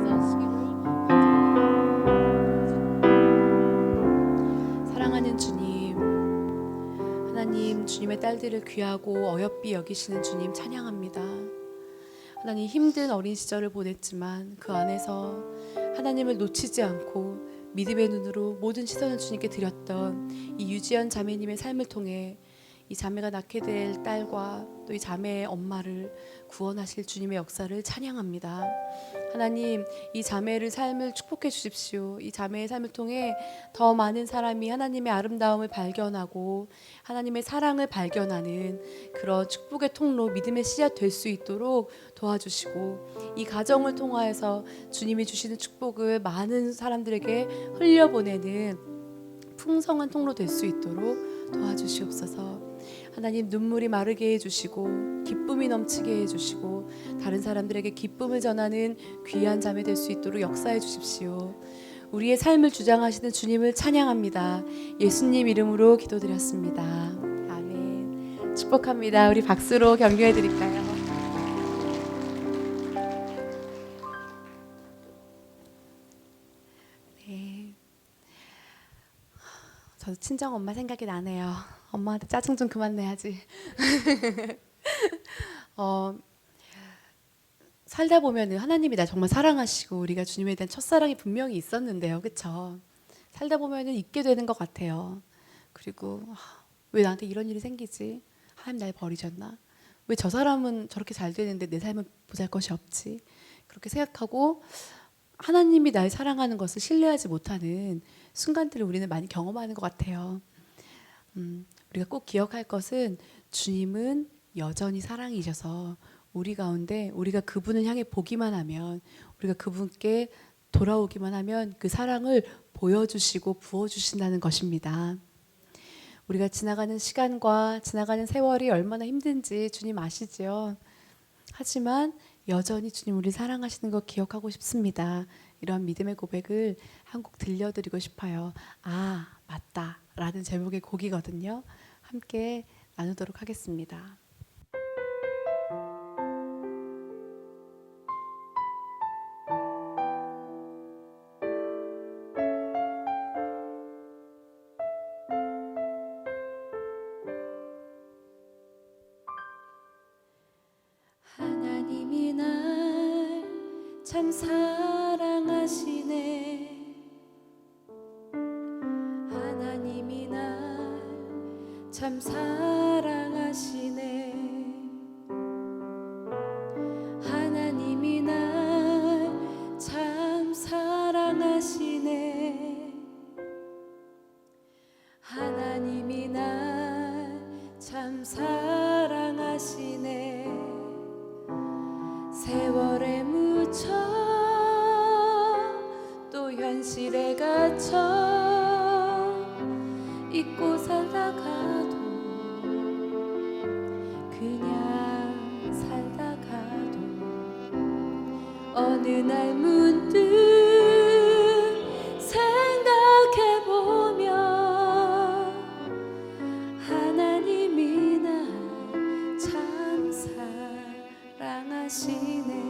당신의 마음을 당신의 주님의 딸들을 귀하고 어여삐 여기시는 주님 찬양합니다. 하나님 힘든 어린 시절을 보냈지만 그 안에서 하나님을 놓치지 않고 믿음의 눈으로 모든 시선을 주님께 드렸던 이 유지연 자매님의 삶을 통해 이 자매가 낳게 될 딸과 또 이 자매의 엄마를 구원하실 주님의 역사를 찬양합니다. 하나님, 이 자매를 삶을 축복해 주십시오. 이 자매의 삶을 통해 더 많은 사람이 하나님의 아름다움을 발견하고 하나님의 사랑을 발견하는 그런 축복의 통로, 믿음의 씨앗 될 수 있도록 도와주시고, 이 가정을 통하여서 주님이 주시는 축복을 많은 사람들에게 흘려보내는 풍성한 통로 될 수 있도록 도와주시옵소서. 하나님, 눈물이 마르게 해주시고 기쁨이 넘치게 해주시고 다른 사람들에게 기쁨을 전하는 귀한 자매 될 수 있도록 역사해 주십시오. 우리의 삶을 주장하시는 주님을 찬양합니다. 예수님 이름으로 기도드렸습니다. 아멘. 축복합니다. 우리 박수로 격려해 드릴까요? 네. 저도 친정 엄마 생각이 나네요. 엄마한테 짜증 좀 그만 내야지. 살다 보면은 하나님이 나 정말 사랑하시고 우리가 주님에 대한 첫사랑이 분명히 있었는데요, 그렇죠? 살다 보면은 잊게 되는 것 같아요. 그리고 왜 나한테 이런 일이 생기지? 하나님 날 버리셨나? 왜 저 사람은 저렇게 잘 되는데 내 삶은 보잘것이 없지? 그렇게 생각하고 하나님이 날 사랑하는 것을 신뢰하지 못하는 순간들을 우리는 많이 경험하는 것 같아요. 우리가 꼭 기억할 것은 주님은 여전히 사랑이셔서 우리 가운데 우리가 그분을 향해 보기만 하면, 우리가 그분께 돌아오기만 하면 그 사랑을 보여주시고 부어주신다는 것입니다. 우리가 지나가는 시간과 지나가는 세월이 얼마나 힘든지 주님 아시죠? 하지만 여전히 주님 우리 사랑하시는 거 기억하고 싶습니다. 이런 믿음의 고백을 한 곡 들려드리고 싶어요. 아, 맞다 라는 제목의 곡이거든요. 함께 나누도록 하겠습니다. 하나님이 날 참 사랑하시네. 하나님이 날 참 사랑하시네. 하나님이 날 참 사랑하시네. 하나님이 날 참 사랑하시네. 세월에 묻혀 또 현실에 갇혀 잊고 살다가도 그냥 살다가도 어느 날 문득 생각해보면 하나님이 날 참 사랑하시네.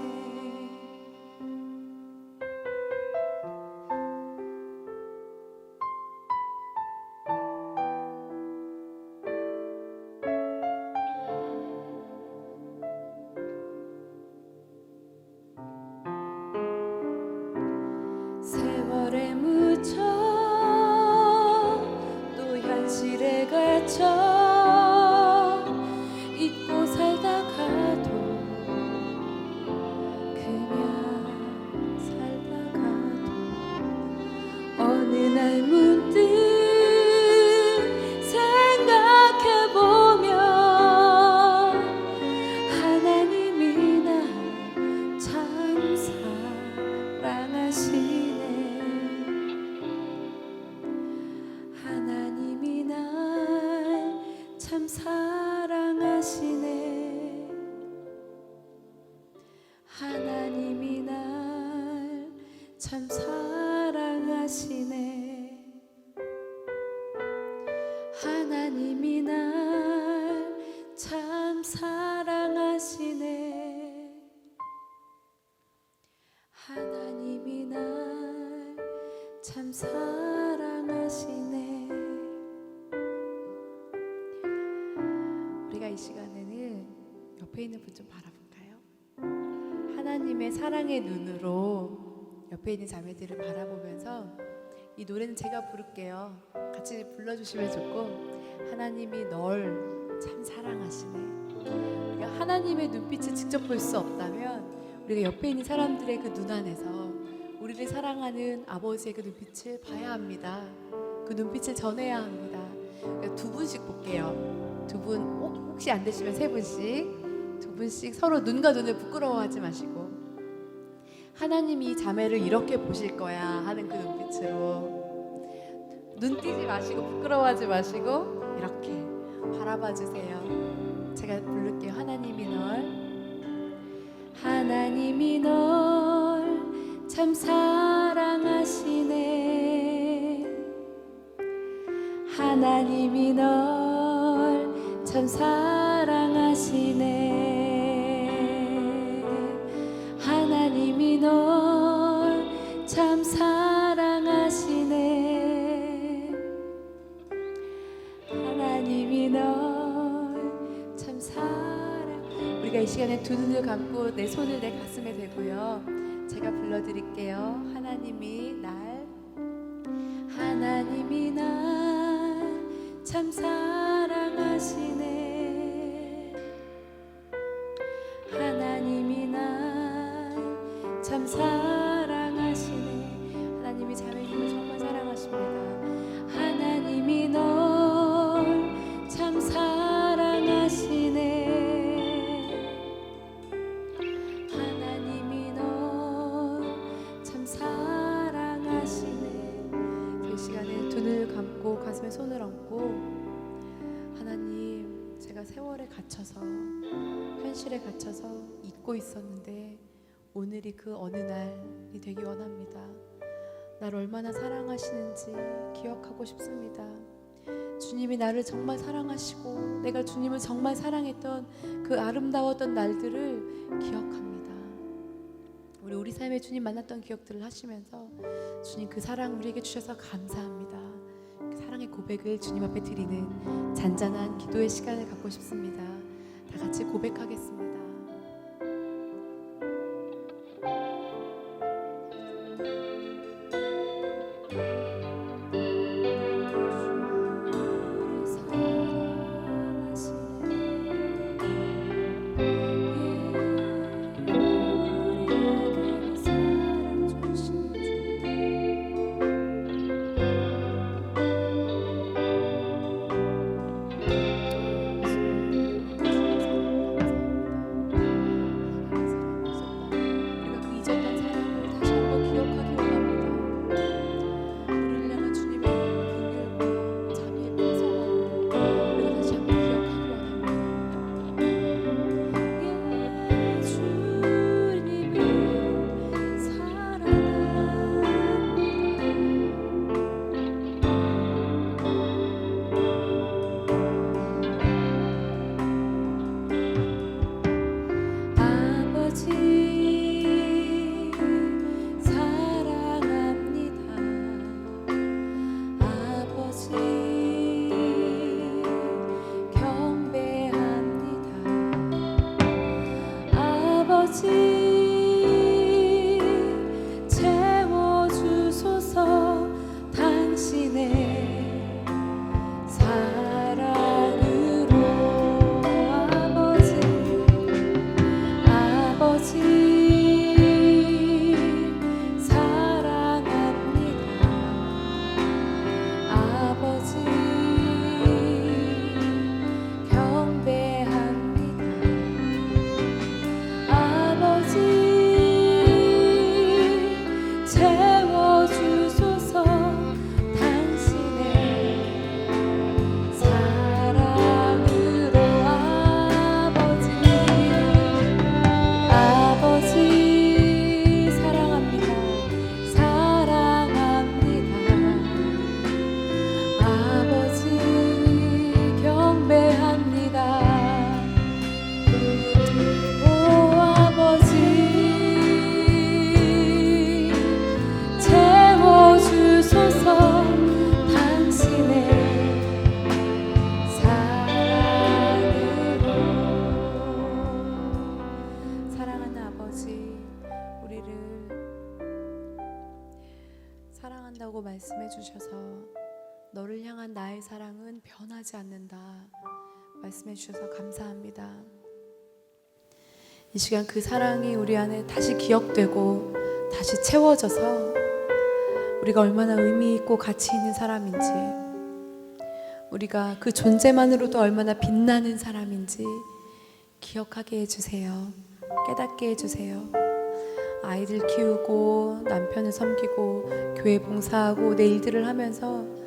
세월에 묻혀 또 현실에 갇혀 잊고 살다가도 그냥 살다가도 어느 날 문득 생각해보면 하나님이 날 참 사랑하시네. 하나님이 날 참 사랑하시네. 하나님이 날 참 사랑하시네. 하나님이 날 참 사랑하시네. 하나님이 날 참 사랑하시네. 우리가 이 시간에는 옆에 있는 분 좀 바라볼까요? 하나님의 사랑의 눈으로 옆에 있는 자매들을 바라보면서 이 노래는 제가 부를게요. 같이 불러주시면 좋고, 하나님이 널 참 사랑하시네. 우리가 하나님의 눈빛을 직접 볼 수 없다면 우리가 옆에 있는 사람들의 그 눈 안에서 우리를 사랑하는 아버지의 그 눈빛을 봐야 합니다. 그 눈빛을 전해야 합니다. 그러니까 두 분씩 볼게요. 두 분, 혹시 안 되시면 세 분씩, 두 분씩 서로 눈과 눈을 부끄러워하지 마시고 하나님이 이 자매를 이렇게 보실 거야 하는 그 눈빛으로 눈 띄지 마시고 부끄러워하지 마시고 이렇게 바라봐 주세요. 제가 부를게요. 하나님이 널 참 사랑하시네. 하나님이 널 참 사랑하시네. 하나님이 널 참 사랑하시네. 하나님이 널 참 사랑. 우리가 이 시간에 두 눈을 감고 내 손을 내 가슴에 대고요. 제가 불러드릴게요. 하나님이 날 참 사랑하시네. 하나님이 날 참 사랑하시네. 하나님이 자매님을 정말 사랑하십니다. 하나님이 널 참 사랑하시네. 하나님이 널 참 사랑하시네. 이 시간에 두 눈을 감고 가슴에 손을 얹고 하나님, 제가 세월에 갇혀서 현실에 갇혀서 잊고 있었는데 오늘이 그 어느 날이 되기 원합니다. 나를 얼마나 사랑하시는지 기억하고 싶습니다. 주님이 나를 정말 사랑하시고 내가 주님을 정말 사랑했던 그 아름다웠던 날들을 기억합니다. 우리 삶에 주님 만났던 기억들을 하시면서 주님 그 사랑 우리에게 주셔서 감사합니다. 그 사랑의 고백을 주님 앞에 드리는 잔잔한 기도의 시간을 갖고 싶습니다. 다 같이 고백하겠습니다. 채워주소서 당신의 사랑으로. 아버지 사랑합니다. 아버지 경배합니다. 아버지 채워주소서 당신의 사랑으로. 아버지 사랑합니다. 사랑합니다. 아버지 경배합니다. 오 아버지 채워주소서 당신의 사랑으로. 사랑하는 아버지, 우리를 사랑한다고 말씀해 주셔서 너를 향한 나의 사랑은 변하지 않는다 말씀해 주셔서 감사합니다. 이 시간 그 사랑이 우리 안에 다시 기억되고 다시 채워져서 우리가 얼마나 의미 있고 가치 있는 사람인지, 우리가 그 존재만으로도 얼마나 빛나는 사람인지 기억하게 해주세요. 깨닫게 해주세요. 아이들 키우고 남편을 섬기고 교회 봉사하고 내 일들을 하면서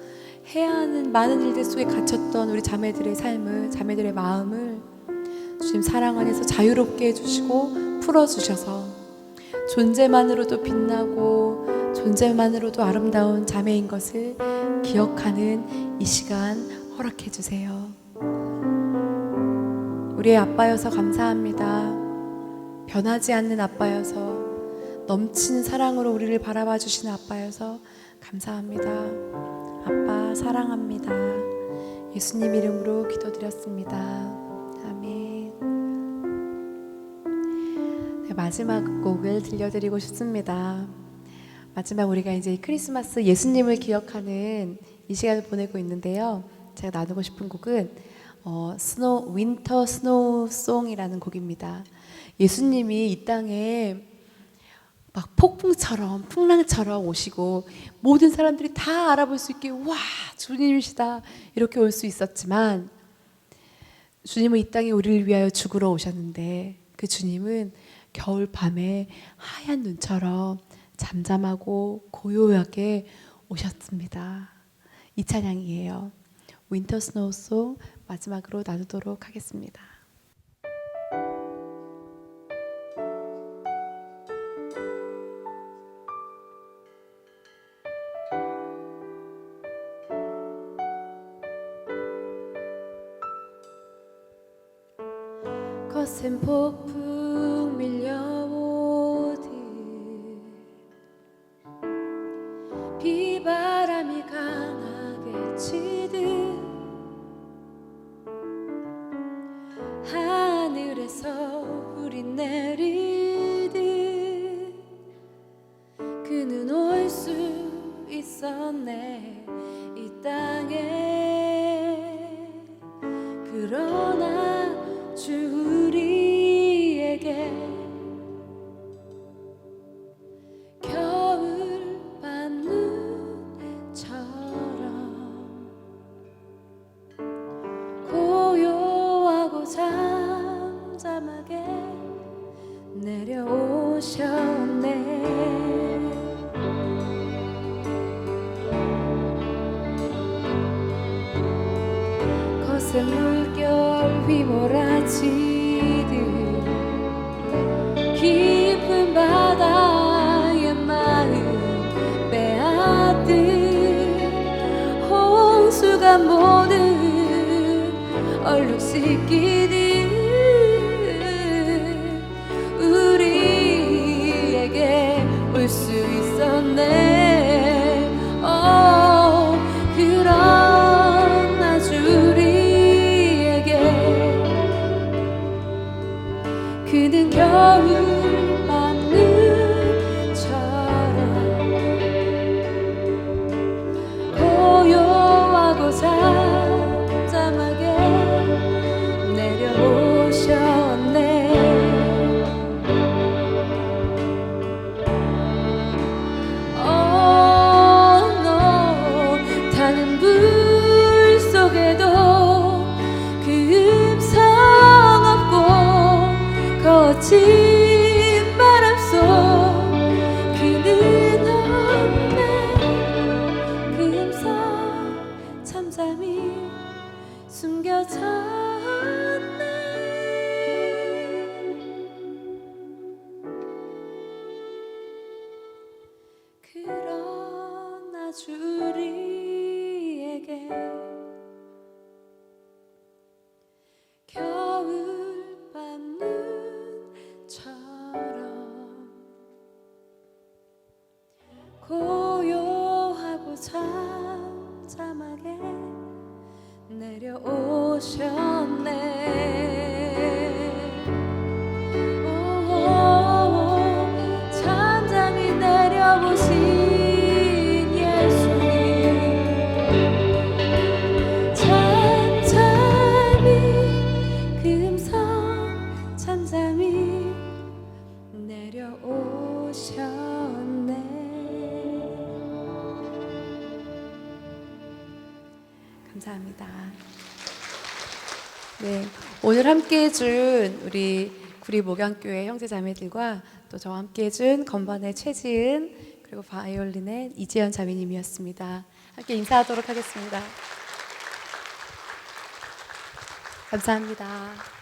해야 하는 많은 일들 속에 갇혔던 우리 자매들의 삶을, 자매들의 마음을 주님 사랑 안에서 자유롭게 해주시고 풀어주셔서 존재만으로도 빛나고 존재만으로도 아름다운 자매인 것을 기억하는 이 시간 허락해 주세요. 우리의 아빠여서 감사합니다. 변하지 않는 아빠여서, 넘치는 사랑으로 우리를 바라봐 주시는 아빠여서 감사합니다. 아빠 사랑합니다. 예수님 이름으로 기도드렸습니다. 아멘. 네, 마지막 곡을 들려드리고 싶습니다. 마지막 우리가 이제 크리스마스 예수님을 기억하는 이 시간을 보내고 있는데요. 제가 나누고 싶은 곡은 윈터 스노우 송이라는 곡입니다. 예수님이 이 땅에 막 폭풍처럼 풍랑처럼 오시고 모든 사람들이 다 알아볼 수 있게 와 주님이시다 이렇게 올 수 있었지만, 주님은 이 땅에 우리를 위하여 죽으러 오셨는데 그 주님은 겨울 밤에 하얀 눈처럼 잠잠하고 고요하게 오셨습니다. 이 찬양이에요. 윈터 스노우 송 마지막으로 나누도록 하겠습니다. 거센 폭풍 밀려오듯 비바람이 강하게 치듯 하늘에서 불이 내리듯 그는 올 수 있었네 이 땅에. 그러나 주 우리에게 겨울밤 눈처럼 고요하고 잠잠하게 내려오셨네. 거센 물결 휘몰아치듯 깊은 바다의 마음 빼앗듯 홍수가 모든 얼룩시키듯 우리에게 올 수 있었네. 그러나 우리에게 그는 겨울밤 눈처럼 고요하고 잠잠하게 내려오셨네. 타는 불 속에도 그 음성 없고 거친 감사합니다. 네, 오늘 함께 해준 우리 구리 목양교회 형제자매들과 또 저와 함께 해준 건반의 최지은 그리고 바이올린의 이재현 자매님이었습니다. 함께 인사하도록 하겠습니다. 감사합니다.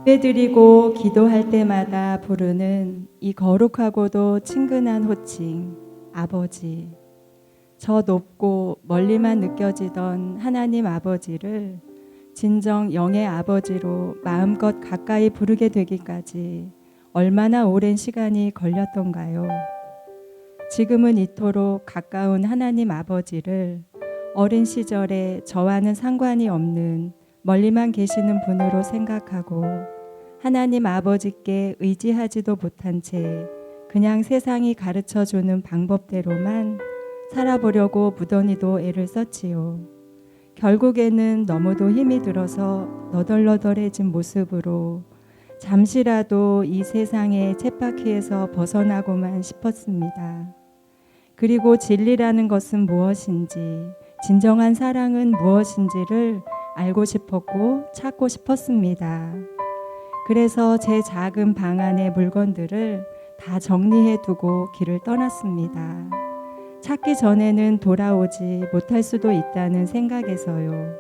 예배드리고 기도할 때마다 부르는 이 거룩하고도 친근한 호칭 아버지. 저 높고 멀리만 느껴지던 하나님 아버지를 진정 영의 아버지로 마음껏 가까이 부르게 되기까지 얼마나 오랜 시간이 걸렸던가요? 지금은 이토록 가까운 하나님 아버지를 어린 시절에 저와는 상관이 없는 멀리만 계시는 분으로 생각하고 하나님 아버지께 의지하지도 못한 채 그냥 세상이 가르쳐주는 방법대로만 살아보려고 무던히도 애를 썼지요. 결국에는 너무도 힘이 들어서 너덜너덜해진 모습으로 잠시라도 이 세상의 쳇바퀴에서 벗어나고만 싶었습니다. 그리고 진리라는 것은 무엇인지, 진정한 사랑은 무엇인지를 알고 싶었고 찾고 싶었습니다. 그래서 제 작은 방 안의 물건들을 다 정리해 두고 길을 떠났습니다. 찾기 전에는 돌아오지 못할 수도 있다는 생각에서요.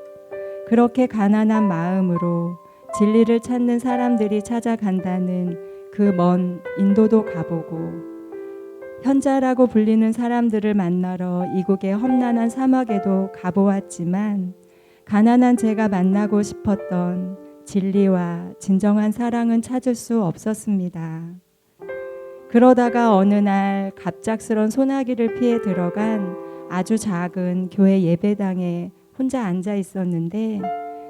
그렇게 가난한 마음으로 진리를 찾는 사람들이 찾아간다는 그 먼 인도도 가보고 현자라고 불리는 사람들을 만나러 이국의 험난한 사막에도 가보았지만 가난한 제가 만나고 싶었던 진리와 진정한 사랑은 찾을 수 없었습니다. 그러다가 어느 날 갑작스런 소나기를 피해 들어간 아주 작은 교회 예배당에 혼자 앉아 있었는데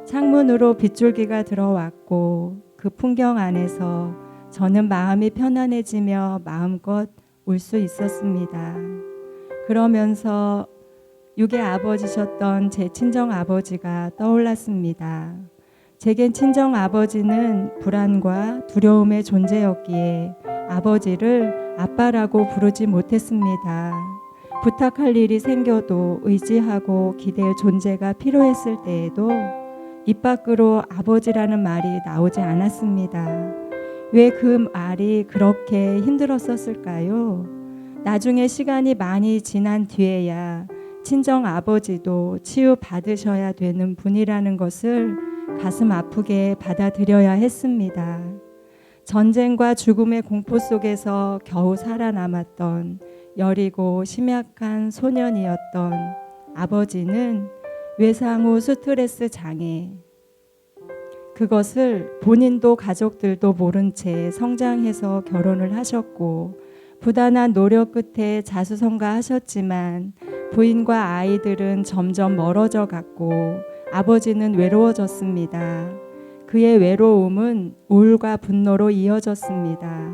창문으로 빗줄기가 들어왔고 그 풍경 안에서 저는 마음이 편안해지며 마음껏 울 수 있었습니다. 그러면서 육의 아버지셨던 제 친정 아버지가 떠올랐습니다. 제겐 친정 아버지는 불안과 두려움의 존재였기에 아버지를 아빠라고 부르지 못했습니다. 부탁할 일이 생겨도 의지하고 기댈 존재가 필요했을 때에도 입 밖으로 아버지라는 말이 나오지 않았습니다. 왜 그 말이 그렇게 힘들었었을까요? 나중에 시간이 많이 지난 뒤에야 친정 아버지도 치유받으셔야 되는 분이라는 것을 가슴 아프게 받아들여야 했습니다. 전쟁과 죽음의 공포 속에서 겨우 살아남았던 여리고 심약한 소년이었던 아버지는 외상 후 스트레스 장애, 그것을 본인도 가족들도 모른 채 성장해서 결혼을 하셨고 부단한 노력 끝에 자수성가하셨지만 부인과 아이들은 점점 멀어져 갔고 아버지는 외로워졌습니다. 그의 외로움은 우울과 분노로 이어졌습니다.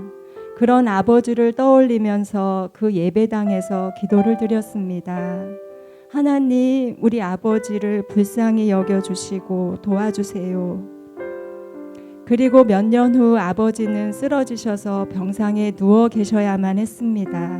그런 아버지를 떠올리면서 그 예배당에서 기도를 드렸습니다. 하나님, 우리 아버지를 불쌍히 여겨주시고 도와주세요. 그리고 몇 년 후 아버지는 쓰러지셔서 병상에 누워 계셔야만 했습니다.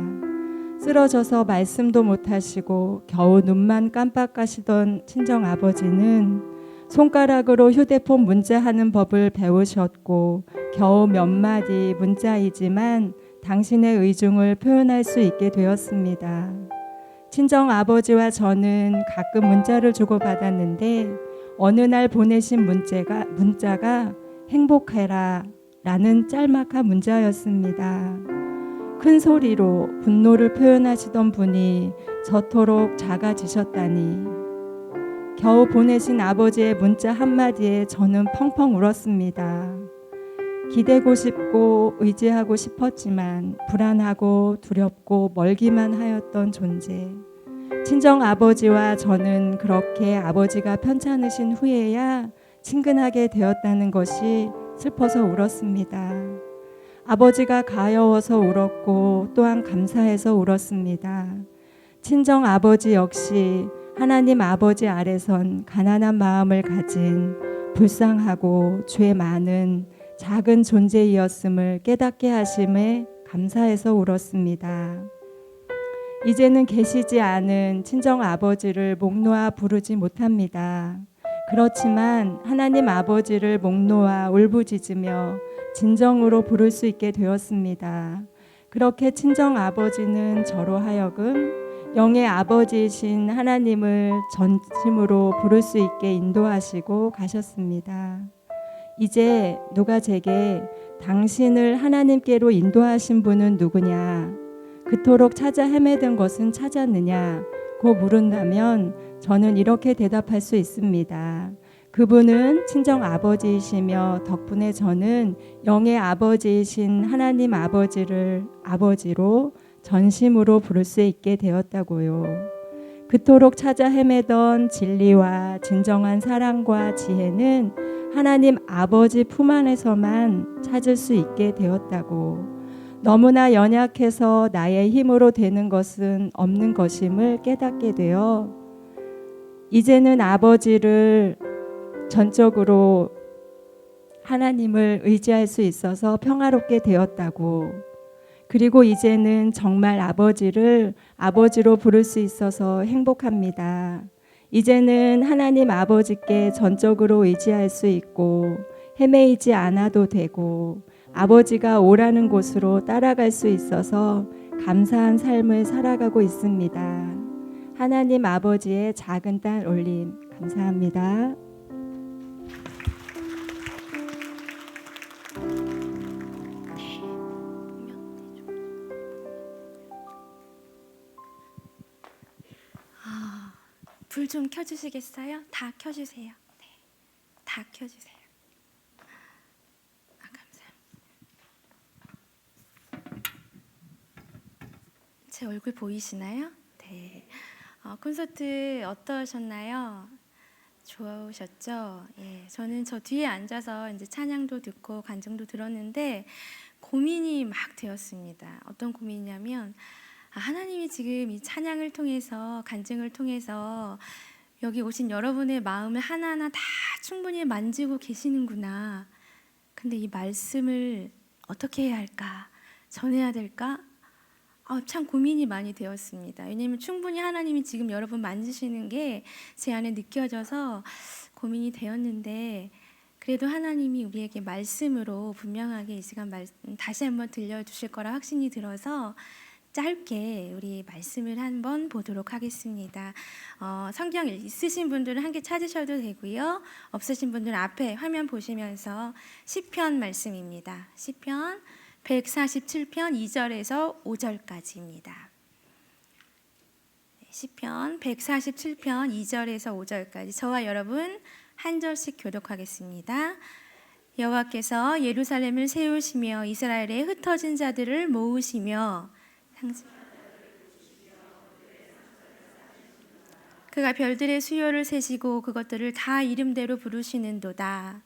쓰러져서 말씀도 못하시고 겨우 눈만 깜빡하시던 친정 아버지는 손가락으로 휴대폰 문자하는 법을 배우셨고 겨우 몇 마디 문자이지만 당신의 의중을 표현할 수 있게 되었습니다. 친정 아버지와 저는 가끔 문자를 주고받았는데 어느 날 보내신 문자가 행복해라 라는 짤막한 문자였습니다. 큰 소리로 분노를 표현하시던 분이 저토록 작아지셨다니. 겨우 보내신 아버지의 문자 한마디에 저는 펑펑 울었습니다. 기대고 싶고 의지하고 싶었지만 불안하고 두렵고 멀기만 하였던 존재. 친정 아버지와 저는 그렇게 아버지가 편찮으신 후에야 친근하게 되었다는 것이 슬퍼서 울었습니다. 아버지가 가여워서 울었고 또한 감사해서 울었습니다. 친정 아버지 역시 하나님 아버지 아래선 가난한 마음을 가진 불쌍하고 죄 많은 작은 존재이었음을 깨닫게 하심에 감사해서 울었습니다. 이제는 계시지 않은 친정 아버지를 목 놓아 부르지 못합니다. 그렇지만 하나님 아버지를 목 놓아 울부짖으며 진정으로 부를 수 있게 되었습니다. 그렇게 친정 아버지는 저로 하여금 영의 아버지이신 하나님을 전심으로 부를 수 있게 인도하시고 가셨습니다. 이제 누가 제게 당신을 하나님께로 인도하신 분은 누구냐? 그토록 찾아 헤매던 것은 찾았느냐? 고 물은다면 저는 이렇게 대답할 수 있습니다. 그분은 친정 아버지이시며 덕분에 저는 영의 아버지이신 하나님 아버지를 아버지로 전심으로 부를 수 있게 되었다고요. 그토록 찾아 헤매던 진리와 진정한 사랑과 지혜는 하나님 아버지 품 안에서만 찾을 수 있게 되었다고. 너무나 연약해서 나의 힘으로 되는 것은 없는 것임을 깨닫게 되어 이제는 아버지를 전적으로 하나님을 의지할 수 있어서 평화롭게 되었다고. 그리고 이제는 정말 아버지를 아버지로 부를 수 있어서 행복합니다. 이제는 하나님 아버지께 전적으로 의지할 수 있고 헤매이지 않아도 되고 아버지가 오라는 곳으로 따라갈 수 있어서 감사한 삶을 살아가고 있습니다. 하나님 아버지의 작은 딸 올림 감사합니다. 불 좀 켜주시겠어요? 다 켜주세요. 네, 다 켜주세요. 감사합니다. 제 얼굴 보이시나요? 네. 콘서트 어떠셨나요? 좋으셨죠? 예, 저는 저 뒤에 앉아서 이제 찬양도 듣고 간증도 들었는데 고민이 막 되었습니다. 어떤 고민이냐면 하나님이 지금 이 찬양을 통해서 간증을 통해서 여기 오신 여러분의 마음을 하나하나 다 충분히 만지고 계시는구나. 근데 이 말씀을 어떻게 해야 할까? 전해야 될까? 참 고민이 많이 되었습니다. 왜냐하면 충분히 하나님이 지금 여러분 만지시는 게 제 안에 느껴져서 고민이 되었는데 그래도 하나님이 우리에게 말씀으로 분명하게 이 시간 다시 한번 들려주실 거라 확신이 들어서 짧게 우리 말씀을 한번 보도록 하겠습니다. 성경 있으신 분들은 함께 찾으셔도 되고요. 없으신 분들은 앞에 화면 보시면서 시편 말씀입니다. 시편 147편 2절에서 5절까지입니다. 시편 147편 2절에서 5절까지 저와 여러분 한 절씩 교독하겠습니다. 여호와께서 예루살렘을 세우시며 이스라엘의 흩어진 자들을 모으시며 그가 별들의 수요를 세시고 그것들을 다 이름대로 부르시는도다.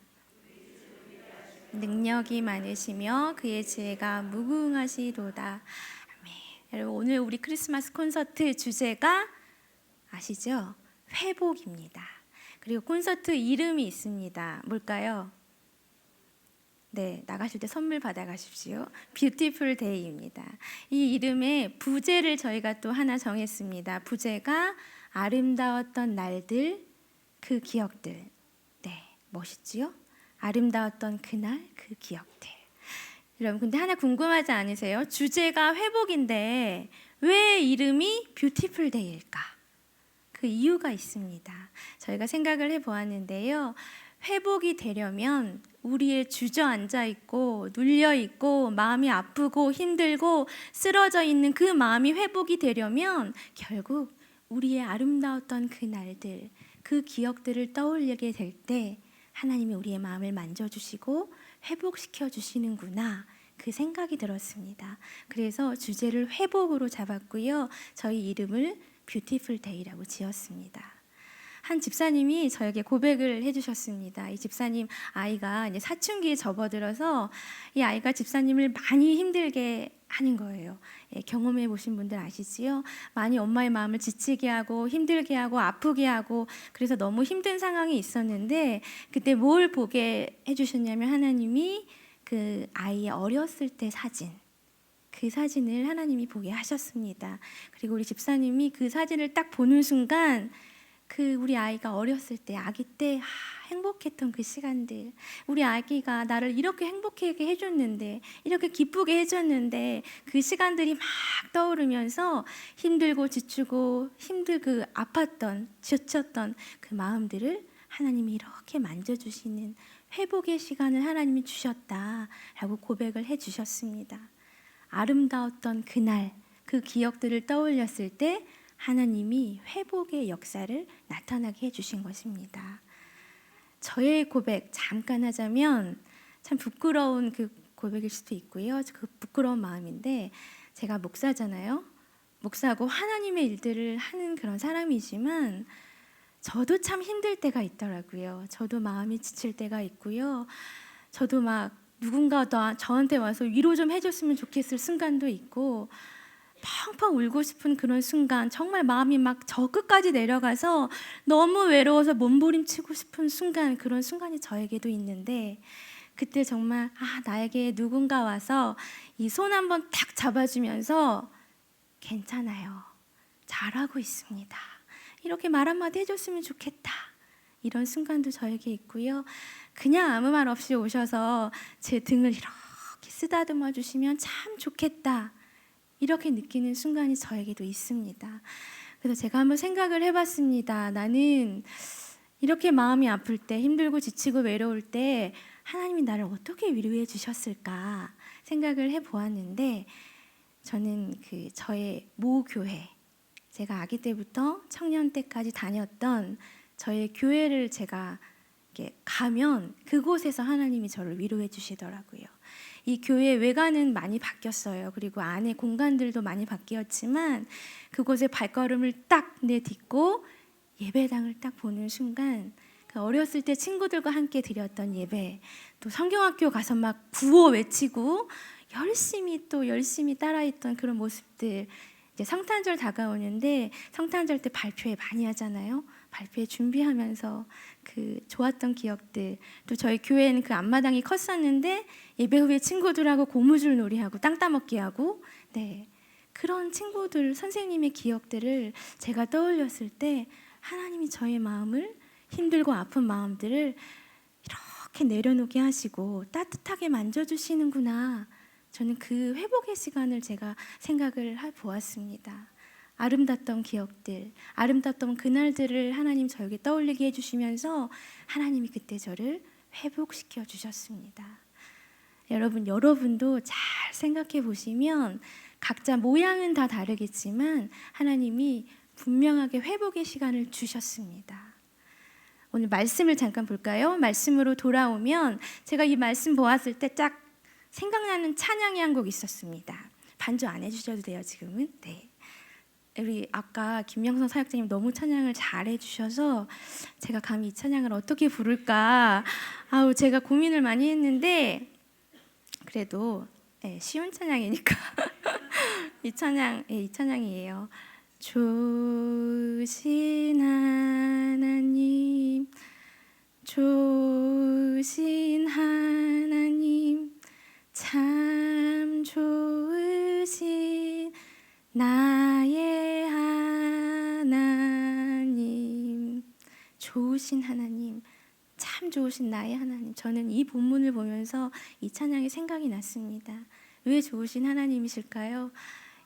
능력이 많으시며 그의 지혜가 무궁하시도다. 아멘. 여러분 오늘 우리 크리스마스 콘서트 주제가 아시죠? 회복입니다. 그리고 콘서트 이름이 있습니다. 뭘까요? 네, 나가실 때 선물 받아가십시오. 뷰티풀 데이입니다. 이 이름의 부제를 저희가 또 하나 정했습니다. 부제가 아름다웠던 날들, 그 기억들. 네, 멋있지요? 아름다웠던 그날, 그 기억들. 여러분, 근데 하나 궁금하지 않으세요? 주제가 회복인데 왜 이름이 뷰티풀 데이일까? 그 이유가 있습니다. 저희가 생각을 해보았는데요. 회복이 되려면 우리의 주저앉아 있고 눌려 있고 마음이 아프고 힘들고 쓰러져 있는 그 마음이 회복이 되려면 결국 우리의 아름다웠던 그 날들, 그 기억들을 떠올리게 될 때 하나님이 우리의 마음을 만져주시고 회복시켜 주시는구나 그 생각이 들었습니다. 그래서 주제를 회복으로 잡았고요. 저희 이름을 뷰티풀 데이라고 지었습니다. 한 집사님이 저에게 고백을 해주셨습니다. 이 집사님 아이가 이제 사춘기에 접어들어서 이 아이가 집사님을 많이 힘들게 하는 거예요. 예, 경험해 보신 분들 아시지요? 많이 엄마의 마음을 지치게 하고 힘들게 하고 아프게 하고 그래서 너무 힘든 상황이 있었는데 그때 뭘 보게 해주셨냐면 하나님이 그 아이의 어렸을 때 사진, 그 사진을 하나님이 보게 하셨습니다. 그리고 우리 집사님이 그 사진을 딱 보는 순간 그 우리 아이가 어렸을 때, 아기 때 행복했던 그 시간들, 우리 아기가 나를 이렇게 행복하게 해줬는데, 이렇게 기쁘게 해줬는데, 그 시간들이 막 떠오르면서 힘들고 지치고 그 아팠던, 지쳤던 그 마음들을 하나님이 이렇게 만져주시는 회복의 시간을 하나님이 주셨다라고 고백을 해주셨습니다. 아름다웠던 그날, 그 기억들을 떠올렸을 때 하나님이 회복의 역사를 나타나게 해주신 것입니다. 저의 고백 잠깐 하자면 참 부끄러운 그 고백일 수도 있고요. 그 부끄러운 마음인데, 제가 목사잖아요. 목사고 하나님의 일들을 하는 그런 사람이지만 저도 참 힘들 때가 있더라고요. 저도 마음이 지칠 때가 있고요. 저도 막 누군가 저한테 와서 위로 좀 해줬으면 좋겠을 순간도 있고, 펑펑 울고 싶은 그런 순간, 정말 마음이 막 저 끝까지 내려가서 너무 외로워서 몸부림치고 싶은 순간, 그런 순간이 저에게도 있는데, 그때 정말 나에게 누군가 와서 이 손 한번 탁 잡아주면서 괜찮아요, 잘하고 있습니다, 이렇게 말 한마디 해줬으면 좋겠다, 이런 순간도 저에게 있고요. 그냥 아무 말 없이 오셔서 제 등을 이렇게 쓰다듬어 주시면 참 좋겠다, 이렇게 느끼는 순간이 저에게도 있습니다. 그래서 제가 한번 생각을 해봤습니다. 나는 이렇게 마음이 아플 때, 힘들고 지치고 외로울 때 하나님이 나를 어떻게 위로해 주셨을까 생각을 해보았는데, 저는 저의 모교회, 제가 아기 때부터 청년 때까지 다녔던 저의 교회를 제가 이렇게 가면 그곳에서 하나님이 저를 위로해 주시더라고요. 이 교회 외관은 많이 바뀌었어요. 그리고 안에 공간들도 많이 바뀌었지만 그곳에 발걸음을 딱 내딛고 예배당을 딱 보는 순간, 그 어렸을 때 친구들과 함께 드렸던 예배, 또 성경학교 가서 막 구호 외치고 열심히 따라했던 그런 모습들, 이제 성탄절 다가오는데 성탄절 때 발표회 많이 하잖아요. 발표회 준비하면서 그 좋았던 기억들, 또 저희 교회는 그 앞마당이 컸었는데 예배 후에 친구들하고 고무줄 놀이하고 땅 따먹기 하고, 그런 친구들, 선생님의 기억들을 제가 떠올렸을 때 하나님이 저의 마음을, 힘들고 아픈 마음들을 이렇게 내려놓게 하시고 따뜻하게 만져주시는구나. 저는 그 회복의 시간을 제가 생각을 보았습니다. 아름답던 기억들, 아름답던 그날들을 하나님 저에게 떠올리게 해주시면서 하나님이 그때 저를 회복시켜 주셨습니다. 여러분도 잘 생각해 보시면 각자 모양은 다 다르겠지만 하나님이 분명하게 회복의 시간을 주셨습니다. 오늘 말씀을 잠깐 볼까요? 말씀으로 돌아오면 제가 이 말씀 보았을 때 딱 생각나는 찬양이 한 곡 있었습니다. 반주 안 해주셔도 돼요, 지금은. 우리 아까 김영선 사역자님 너무 찬양을 잘 해주셔서 제가 감히 이 찬양을 어떻게 부를까 제가 고민을 많이 했는데, 그래도 쉬운 찬양이니까 이 찬양이에요. 좋으신 하나님, 좋으신 하나님, 참 좋으신 나의 하나님, 좋으신 하나님, 참 좋으신 나의 하나님. 저는 이 본문을 보면서 이 찬양이 생각이 났습니다. 왜 좋으신 하나님이실까요?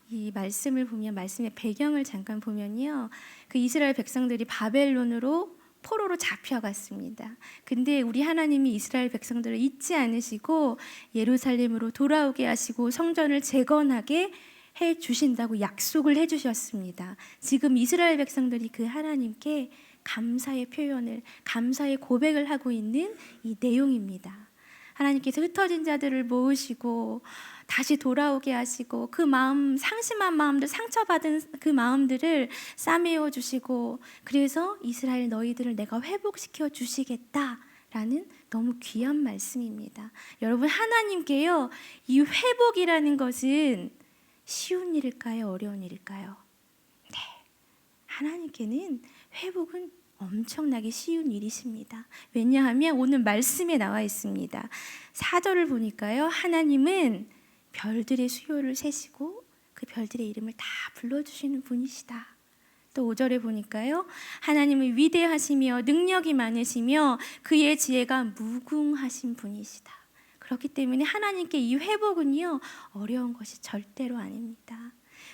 이 말씀을 보면, 말씀의 배경을 잠깐 보면요, 그 이스라엘 백성들이 바벨론으로 포로로 잡혀갔습니다. 근데 우리 하나님이 이스라엘 백성들을 잊지 않으시고 예루살렘으로 돌아오게 하시고 성전을 재건하게 해 주신다고 약속을 해 주셨습니다. 지금 이스라엘 백성들이 그 하나님께 감사의 표현을, 감사의 고백을 하고 있는 이 내용입니다. 하나님께서 흩어진 자들을 모으시고 다시 돌아오게 하시고 그 마음, 상심한 마음들, 상처받은 그 마음들을 싸매어 주시고, 그래서 이스라엘 너희들을 내가 회복시켜 주시겠다라는 너무 귀한 말씀입니다. 여러분, 하나님께요, 이 회복이라는 것은 쉬운 일일까요? 어려운 일일까요? 하나님께는 회복은 엄청나게 쉬운 일이십니다. 왜냐하면 오늘 말씀에 나와 있습니다. 4절을 보니까요, 하나님은 별들의 수요를 세시고 그 별들의 이름을 다 불러주시는 분이시다. 또 5절에 보니까요, 하나님은 위대하시며 능력이 많으시며 그의 지혜가 무궁하신 분이시다. 그렇기 때문에 하나님께 이 회복은요, 어려운 것이 절대로 아닙니다.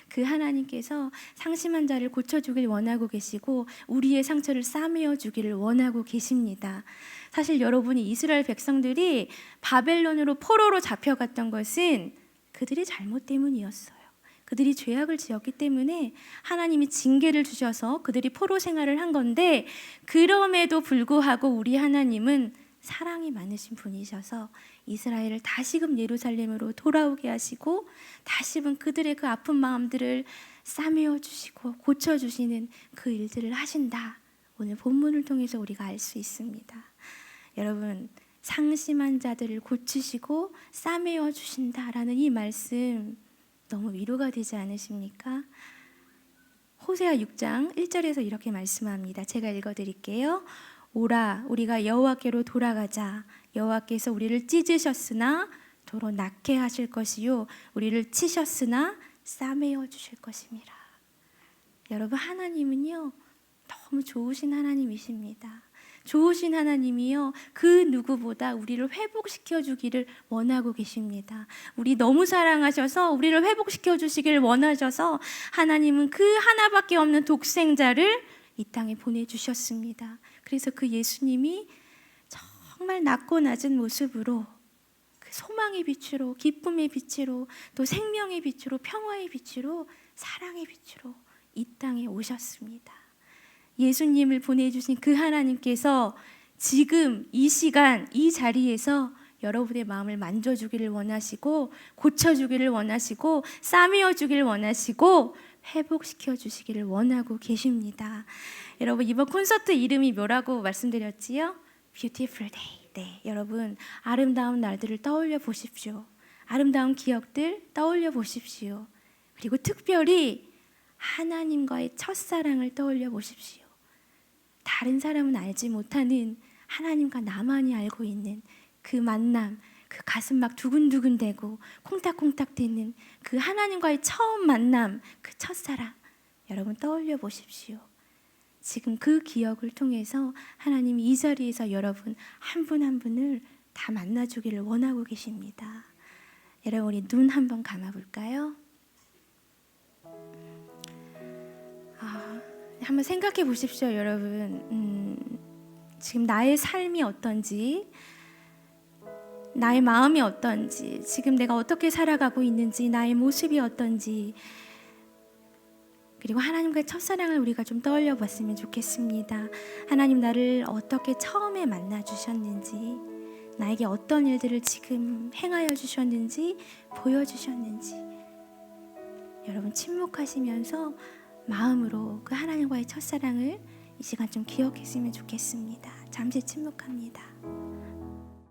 그 하나님께서 상심한 자를 고쳐주길 원하고 계시고 우리의 상처를 싸매어 주기를 원하고 계십니다. 사실 여러분이 이스라엘 백성들이 바벨론으로 포로로 잡혀갔던 것은 그들의 잘못 때문이었어요. 그들이 죄악을 지었기 때문에 하나님이 징계를 주셔서 그들이 포로 생활을 한 건데, 그럼에도 불구하고 우리 하나님은 사랑이 많으신 분이셔서 이스라엘을 다시금 예루살렘으로 돌아오게 하시고 다시금 그들의 그 아픈 마음들을 싸매어 주시고 고쳐주시는 그 일들을 하신다. 오늘 본문을 통해서 우리가 알 수 있습니다. 여러분, 상심한 자들을 고치시고 싸매어 주신다라는 이 말씀 너무 위로가 되지 않으십니까? 호세아 6장 1절에서 이렇게 말씀합니다. 제가 읽어드릴게요. 오라, 우리가 여호와께로 돌아가자. 여호와께서 우리를 찢으셨으나 도로 낫게 하실 것이요 우리를 치셨으나 싸매어 주실 것임이라. 여러분, 하나님은요 너무 좋으신 하나님이십니다. 좋으신 하나님이요 그 누구보다 우리를 회복시켜 주기를 원하고 계십니다. 우리 너무 사랑하셔서 우리를 회복시켜 주시기를 원하셔서 하나님은 그 하나밖에 없는 독생자를 이 땅에 보내주셨습니다. 그래서 그 예수님이 정말 낮고 낮은 모습으로 그 소망의 빛으로, 기쁨의 빛으로, 또 생명의 빛으로, 평화의 빛으로, 사랑의 빛으로 이 땅에 오셨습니다. 예수님을 보내주신 그 하나님께서 지금 이 시간 이 자리에서 여러분의 마음을 만져주기를 원하시고 고쳐주기를 원하시고 싸매어 주기를 원하시고 회복시켜 주시기를 원하고 계십니다. 여러분, 이번 콘서트 이름이 뭐라고 말씀드렸지요? Beautiful Day. 네, 여러분 아름다운 날들을 떠올려 보십시오. 아름다운 기억들 떠올려 보십시오. 그리고 특별히 하나님과의 첫사랑을 떠올려 보십시오. 다른 사람은 알지 못하는 하나님과 나만이 알고 있는 그 만남, 그 가슴 막 두근두근대고 콩닥콩닥 되는 그 하나님과의 처음 만남, 그 첫사랑 여러분 떠올려 보십시오. 지금 그 기억을 통해서 하나님이 이 자리에서 여러분 한 분 한 분을 다 만나주기를 원하고 계십니다. 여러분, 우리 눈 한번 감아볼까요? 한번 생각해 보십시오, 여러분. 지금 나의 삶이 어떤지, 나의 마음이 어떤지, 지금 내가 어떻게 살아가고 있는지, 나의 모습이 어떤지, 그리고 하나님과의 첫사랑을 우리가 좀 떠올려 봤으면 좋겠습니다. 하나님 나를 어떻게 처음에 만나 주셨는지, 나에게 어떤 일들을 지금 행하여 주셨는지, 보여주셨는지, 여러분 침묵하시면서 마음으로 그 하나님과의 첫사랑을 이 시간 좀 기억했으면 좋겠습니다. 잠시 침묵합니다.